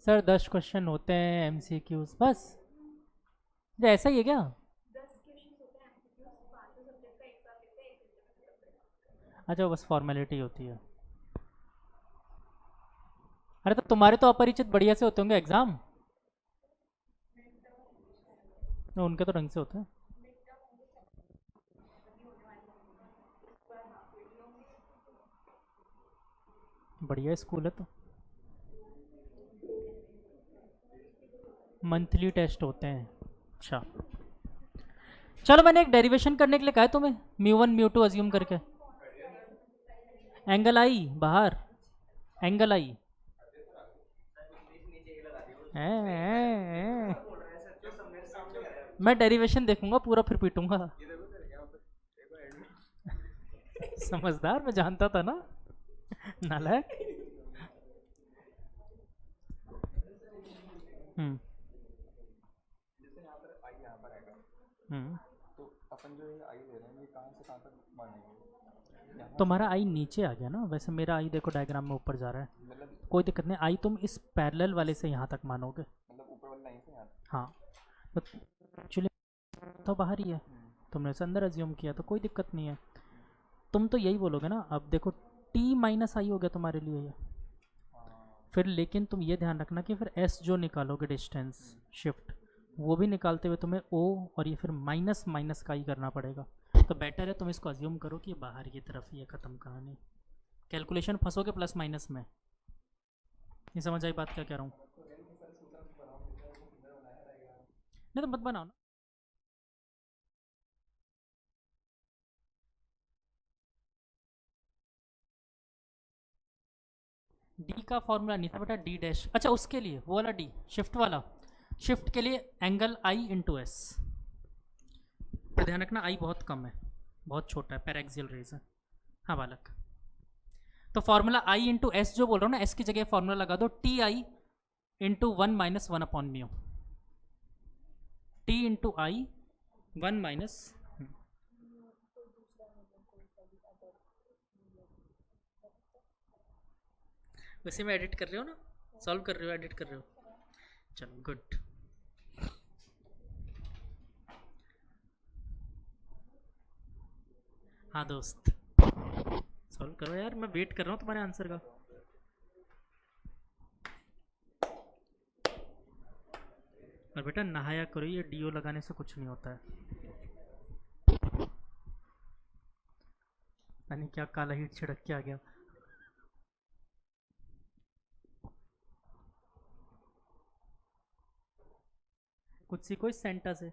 सर 10 क्वेश्चन होते हैं एमसीक्यूज बस, ये ऐसा ही है क्या? अच्छा बस फॉर्मेलिटी होती है। अरे तो तुम्हारे तो अपरिचित बढ़िया से होते होंगे एग्जाम, उनके तो ढंग से होते हैं। बढ़िया स्कूल है तो। मंथली टेस्ट होते हैं, अच्छा। चलो मैंने एक डेरिवेशन करने के लिए कहा है तुम्हें, म्यू 1 म्यू 2 अज्यूम करके। एंगल आई बाहर, एंगल आई मैं डेरिवेशन देखूंगा पूरा फिर पीटूंगा। समझदार, मैं जानता था ना, नालायक। हम्म जैसे यहाँ पर आई यहाँ पर आएगा, हम्म तो अपन जो ये आई ले रहे हैं ये कहाँ से कहाँ तक मानेंगे? यहाँ तुम्हारा आई नीचे आ गया ना, वैसे मेरा आई देखो डायग्राम में ऊपर जा रहा है, मतलब कोई दिक्कत नहीं। आई तुम इस पैरेलल वाले से यहाँ तक मानोगे, ऊपर वाली लाइन से यहाँ तक। हाँ तो एक्चुअली तो बाहर ही है, तुमने इसे अंदर अज्यूम किया तो कोई दिक्कत नहीं है। तुम तो यही बोलोगे ना, अब देखो टी माइनस आई हो गया तुम्हारे लिए ये, फिर लेकिन तुम ये ध्यान रखना कि फिर एस जो निकालोगे डिस्टेंस शिफ्ट, वो भी निकालते हुए तुम्हें ओ और ये फिर माइनस माइनस का ही करना पड़ेगा। तो बेटर है तुम इसको अज्यूम करो कि बाहर की तरफ ये ख़त्म कहानी, कैलकुलेशन फंसोगे प्लस माइनस में। नहीं समझ आई बात क्या कह रहा हूँ? नहीं तो मत बनाओ ना। डी का फॉर्मूला नहीं था बेटा, डी डैश, अच्छा उसके लिए वो वाला डी शिफ्ट वाला, शिफ्ट के लिए एंगल आई इंटू एस, पर ध्यान रखना आई बहुत कम है, बहुत छोटा है, पैरेक्सियल रेज है। हाँ बालक, तो फॉर्मूला आई इंटू एस जो बोल रहा हूँ ना, एस की जगह फॉर्मूला लगा दो T I into 1 minus 1 upon mu, T into I 1 minus, वैसे में एडिट कर रहे हो ना, सॉल्व कर रहे हो, एडिट कर रहे हो, चलो गुड। हाँ दोस्त सॉल्व करो यार, मैं वेट कर रहा हूँ तुम्हारे आंसर का। और बेटा नहाया करो, ये डीओ लगाने से कुछ नहीं होता है। यानी क्या काला हीट छिड़क के आ गया। कुछ सीखो इस सेंटा से।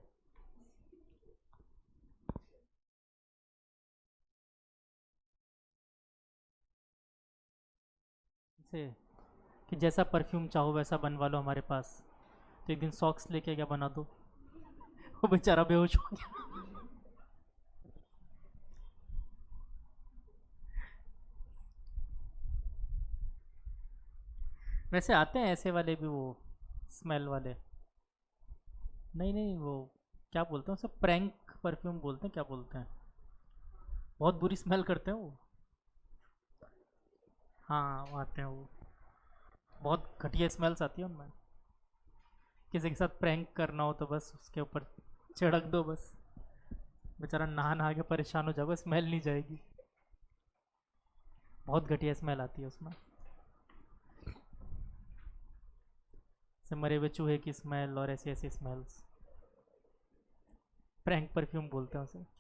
से कि जैसा परफ्यूम चाहो वैसा बनवा लो हमारे पास, तो एक दिन सॉक्स लेके क्या बना दो, वो बेचारा बेहोश हो गया। वैसे आते हैं ऐसे वाले भी, वो स्मेल वाले, नहीं नहीं वो क्या बोलते हैं उसे, प्रैंक परफ्यूम बोलते हैं, क्या बोलते हैं, बहुत बुरी स्मेल करते हैं वो। हाँ वो आते हैं वो, बहुत घटिया स्मेल्स आती है उनमें। किसी के साथ प्रैंक करना हो तो बस उसके ऊपर छिड़क दो, बस बेचारा नहा नहा के परेशान हो जाएगा, स्मेल नहीं जाएगी, बहुत घटिया स्मेल आती है उसमें, से मरे हुए चूहे की स्मेल और ऐसी ऐसी स्मेल्स, प्रैंक परफ्यूम बोलते हैं उसे।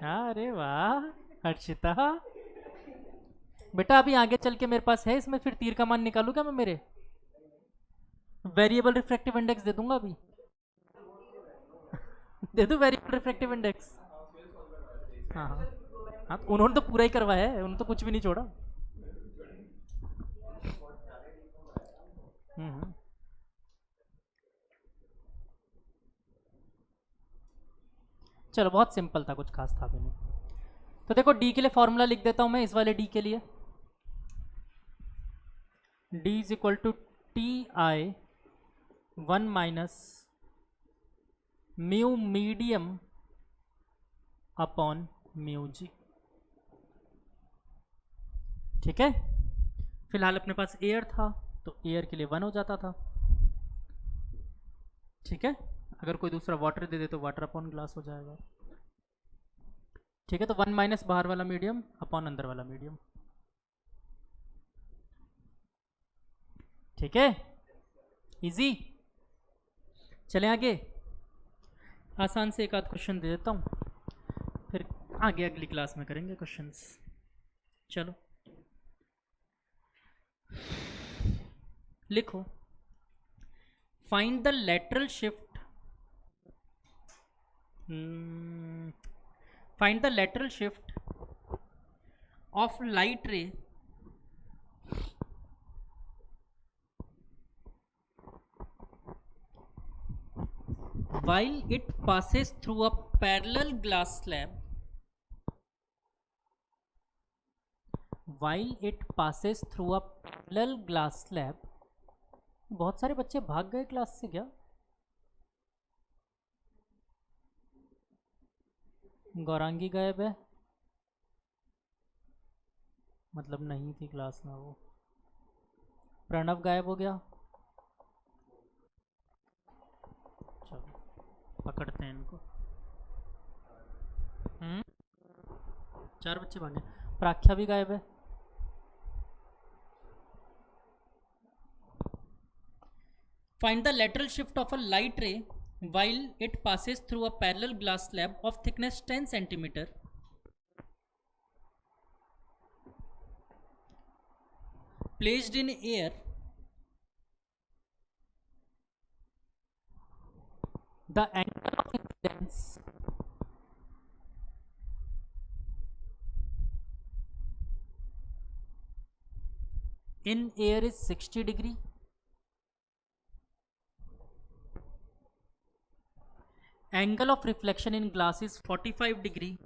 अरे वाह हर्षिता, बेटा अभी आगे चल के मेरे पास है इसमें फिर तीर का मान निकालू क्या मैं, मेरे वेरिएबल रिफ्रैक्टिव इंडेक्स दे दूंगा अभी। दे दूं वेरिएबल रिफ्रैक्टिव इंडेक्स? हाँ हाँ हाँ, तो उन्होंने तो पूरा ही करवाया है, उन्होंने तो कुछ भी नहीं छोड़ा। हम्म। चलो बहुत सिंपल था, कुछ खास था भी नहीं। तो देखो डी के लिए फॉर्मूला लिख देता हूँ मैं, इस वाले डी के लिए D is equal to T I 1 minus mu medium upon mu G. ठीक है, फिलहाल अपने पास एयर था तो एयर के लिए 1 हो जाता था। ठीक है, अगर कोई दूसरा वाटर दे दे तो वाटर अपॉन ग्लास हो जाएगा। ठीक है, तो 1 माइनस बाहर वाला मीडियम अपॉन अंदर वाला मीडियम। ठीक है, इजी। चलें आगे, आसान से एक आध क्वेश्चन दे देता हूँ, फिर आगे अगली क्लास में करेंगे क्वेश्चंस। चलो लिखो, find the lateral shift, find the lateral shift of light रे while it passes through a parallel glass slab, while it passes through a parallel glass slab। बहुत सारे बच्चे भाग गए क्लास से क्या? गौरांगी गायब है, मतलब नहीं थी क्लास में वो। प्रणव गायब हो गया, चलो पकड़ते हैं इनको। 4 बच्चे भागे, प्राख्या भी गायब है। Find the lateral shift of a light ray while it passes through a parallel glass slab of thickness 10 centimeter placed in air the angle of incidence in air is 60 degree, angle of reflection in glass is 45 degree,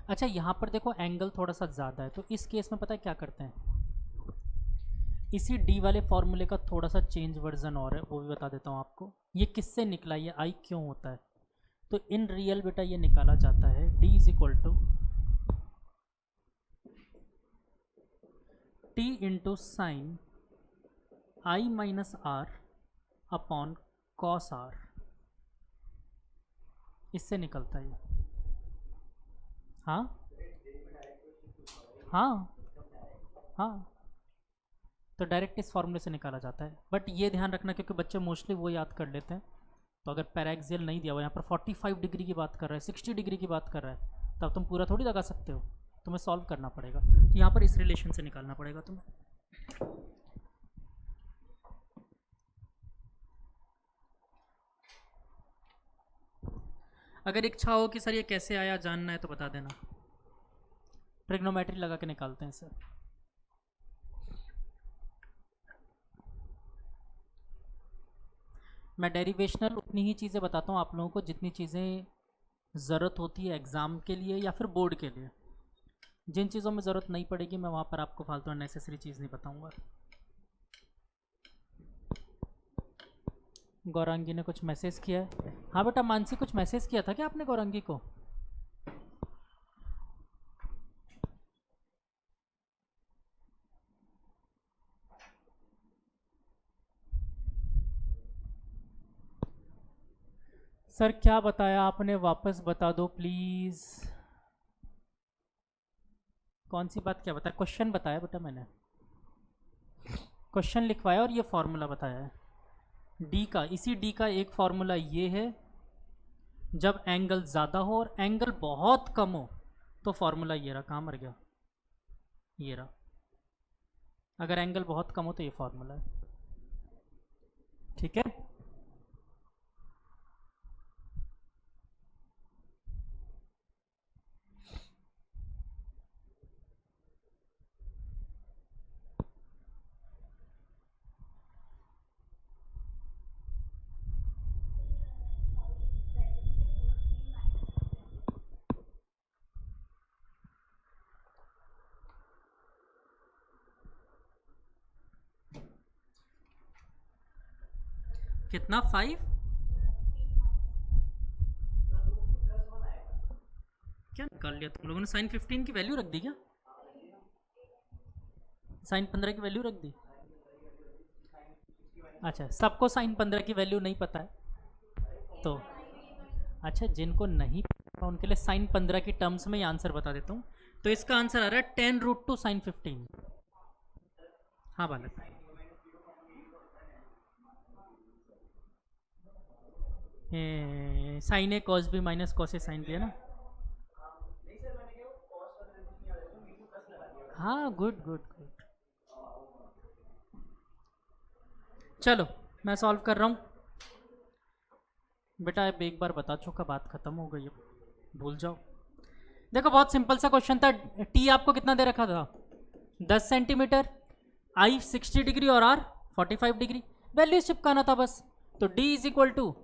अच्छा यहाँ पर देखो angle थोड़ा सा ज़्यादा है, तो इस केस में पता है क्या करते हैं, इसी डी वाले फॉर्मूले का थोड़ा सा चेंज वर्जन और है, वो भी बता देता हूँ आपको। ये किससे निकला, ये आई क्यों होता है, तो इन रियल बेटा ये निकाला जाता है D is equal to T into sine I minus R upon cos R, इससे निकलता है ये। हाँ हाँ हाँ, तो डायरेक्ट इस फॉर्मूले से निकाला जाता है, बट ये ध्यान रखना क्योंकि बच्चे मोस्टली वो याद कर लेते हैं। तो अगर पैराक्सियल नहीं दिया हुआ, यहाँ पर 45 डिग्री की बात कर रहा है, 60 डिग्री की बात कर रहा है, तब तुम पूरा थोड़ी लगा सकते हो, तुम्हें सॉल्व करना पड़ेगा। तो यहाँ पर इस रिलेशन से निकालना पड़ेगा तुम्हें। अगर इच्छा हो कि सर ये कैसे आया जानना है तो बता देना, ट्रिग्नोमेट्री लगा के निकालते हैं सर। मैं डेरिवेशनल उतनी ही चीज़ें बताता हूँ आप लोगों को जितनी चीज़ें ज़रूरत होती है एग्ज़ाम के लिए या फिर बोर्ड के लिए। जिन चीज़ों में ज़रूरत नहीं पड़ेगी मैं वहाँ पर आपको फालतू अननेसेसरी चीज़ नहीं बताऊँगा। गौरांगी ने कुछ मैसेज किया है, हाँ बेटा मानसी कुछ मैसेज किया था क्या आपने गौरांगी को? सर क्या बताया आपने, वापस बता दो प्लीज़। कौन सी बात, क्या बताया? क्वेश्चन बताया बेटा मैंने, क्वेश्चन लिखवाया और ये फॉर्मूला बताया है डी का। इसी डी का एक फॉर्मूला ये है, जब एंगल ज़्यादा हो और एंगल बहुत कम हो तो फॉर्मूला ये रहा, कहाँ मर गया, ये रहा। अगर एंगल बहुत कम हो तो ये फॉर्मूला है, ठीक है। कितना 5, क्या निकाल लिया तुम लोगों ने? साइन 15 की वैल्यू रख दी क्या? साइन 15 की वैल्यू रख दी? अच्छा, सबको साइन 15 की वैल्यू नहीं पता है तो अच्छा, जिनको नहीं पता उनके लिए साइन 15 की टर्म्स में ही आंसर बता देता हूँ। तो इसका आंसर आ रहा है 10√2 साइन 15। हाँ बालक, sign A cos B minus cos A sine B है ना? हाँ, गुड गुड गुड। चलो मैं सॉल्व कर रहा हूँ बेटा। अब एक बार बता चुका, बात खत्म हो गई, अब भूल जाओ। देखो बहुत सिंपल सा क्वेश्चन था। टी आपको कितना दे रखा था? 10 सेंटीमीटर, आई 60 डिग्री और आर 45 डिग्री। वैल्यूज चिपकाना था बस। तो D is equal to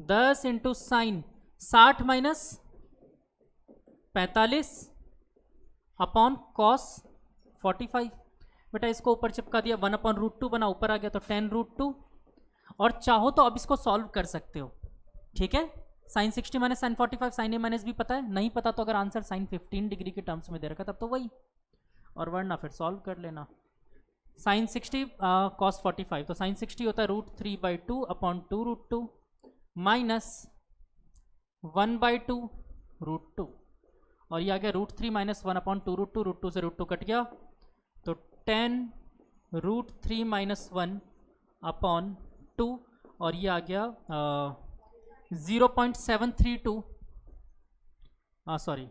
10 into sine 60 minus 45 upon cos 45। बेटा इसको ऊपर चिपका दिया, 1/√2 बना, ऊपर आ गया तो 10√2। और चाहो तो अब इसको सॉल्व कर सकते हो, ठीक है? साइन 60 माइनस साइन 45, साइन ए माइनस बी पता है, नहीं पता तो अगर आंसर साइन 15 डिग्री के टर्म्स में दे रखा तब तो वही, और वरना फिर सॉल्व कर लेना। साइन 60 कॉस 45, तो साइन 60 होता है √3/2 अपॉन 2√2 माइनस 1/2 √2, और ये आ गया √3 माइनस 1 अपॉन 2√2, √2 से √2 कट गया तो 10√3 माइनस 1 अपॉन 2, और ये आ गया 0.732 सॉरी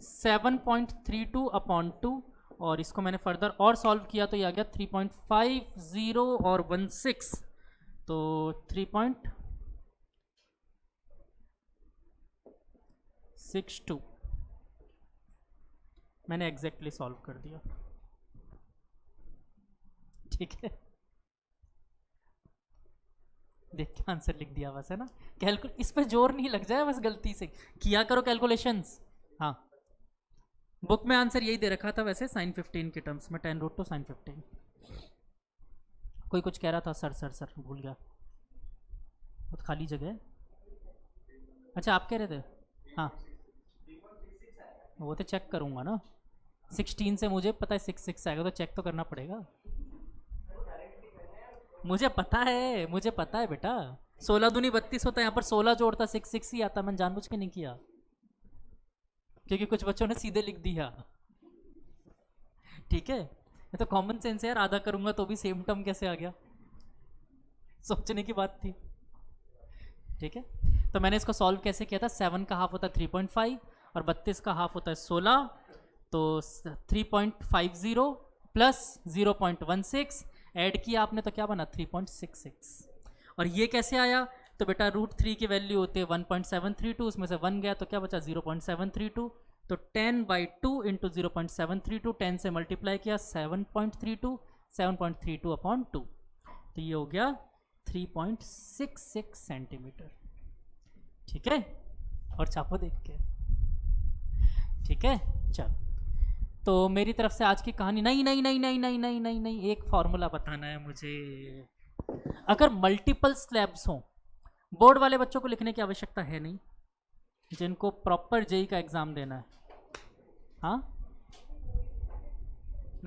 7.32 अपॉन 2, और इसको मैंने फर्दर और सॉल्व किया तो ये आ गया 3.50 और 16, तो 3.62 मैंने एग्जैक्टली सॉल्व कर दिया, ठीक है? देख के आंसर लिख दिया बस, है ना? इस पे जोर नहीं लग जाए, बस गलती से किया करो कैलकुलेशंस। हाँ, बुक में आंसर यही दे रखा था वैसे, साइन 15 के टर्म्स में 10√2 साइन 15। कोई कुछ कह रहा था, सर सर सर भूल गया, बहुत खाली जगह है। अच्छा आप कह रहे थे? हाँ वो तो चेक करूँगा ना, 16 से मुझे पता है 6 आएगा, तो चेक तो करना पड़ेगा। मुझे पता है, मुझे पता है बेटा, 16 दूनी 32 होता है, यहाँ पर 16 जोड़ता 6 ही आता। मैंने जानबूझ के नहीं किया, क्योंकि कुछ बच्चों ने सीधे लिख दिया, ठीक है? ये तो कॉमन सेंस है यार, आधा करूंगा तो भी सेम टर्म कैसे आ गया, सोचने की बात थी, ठीक है? तो मैंने इसको सॉल्व कैसे किया था, 7 का हाफ होता है 3.5 और 32 का हाफ होता है 16, तो 3.50 प्लस 0.16 ऐड किया आपने तो क्या बना 3.66। और ये कैसे आया, तो बेटा √3 की वैल्यू होती है 1.732, उसमें से 1 गया तो क्या बचा 0.732, तो 10/2 इंटू 0.732, 10 से मल्टीप्लाई किया 7.32, 7.32 अपॉन 2, तो ये हो गया 3.66 सेंटीमीटर, ठीक है? और छापो देख के, ठीक है? चल, तो मेरी तरफ से आज की कहानी, नहीं नहीं नहीं नहीं नहीं नहीं नहीं नहीं, एक फॉर्मूला बताना है मुझे। अगर मल्टीपल स्लैब्स हों, बोर्ड वाले बच्चों को लिखने की आवश्यकता है नहीं, जिनको प्रॉपर जेई का एग्जाम देना है। हाँ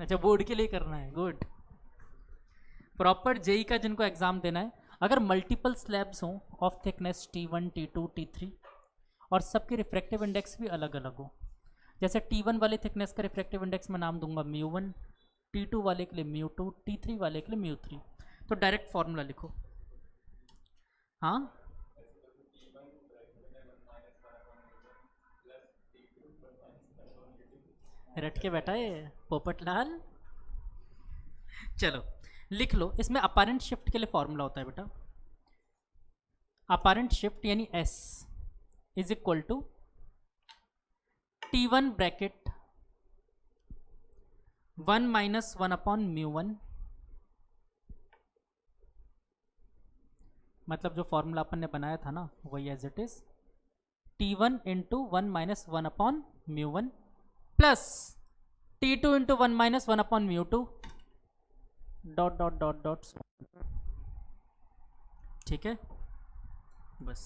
अच्छा, बोर्ड के लिए करना है, गुड। प्रॉपर जेई का जिनको एग्जाम देना है, अगर मल्टीपल स्लैब्स हों of thickness T1 T2 T3 और सबके रिफ्रैक्टिव इंडेक्स भी अलग अलग हो, जैसे T1 वाले थिकनेस का रिफ्रैक्टिव इंडेक्स मैं नाम दूंगा μ1, T2 वाले के लिए μ2, T3 वाले के लिए μ3, तो डायरेक्ट फॉर्मूला लिखो। हाँ रट के बैठा है पोपटलाल, चलो लिख लो। इसमें अपारेंट शिफ्ट के लिए फॉर्मूला होता है बेटा, अपारेंट शिफ्ट यानी S is equal to T1 bracket 1 minus 1 upon μ1, मतलब जो फॉर्मूला अपन ने बनाया था ना वही as it is, T1 into 1 minus 1 upon μ1 plus T2 into 1 minus 1 upon μ2 dot dot dot dot, ठीक है, बस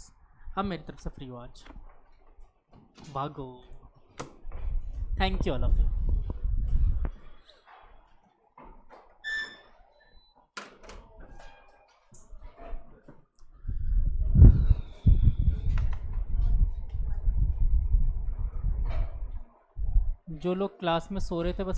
अब मेरी तरफ से फ्री हो आज, भागो। Thank you all of you. जो लोग क्लास में सो रहे थे बस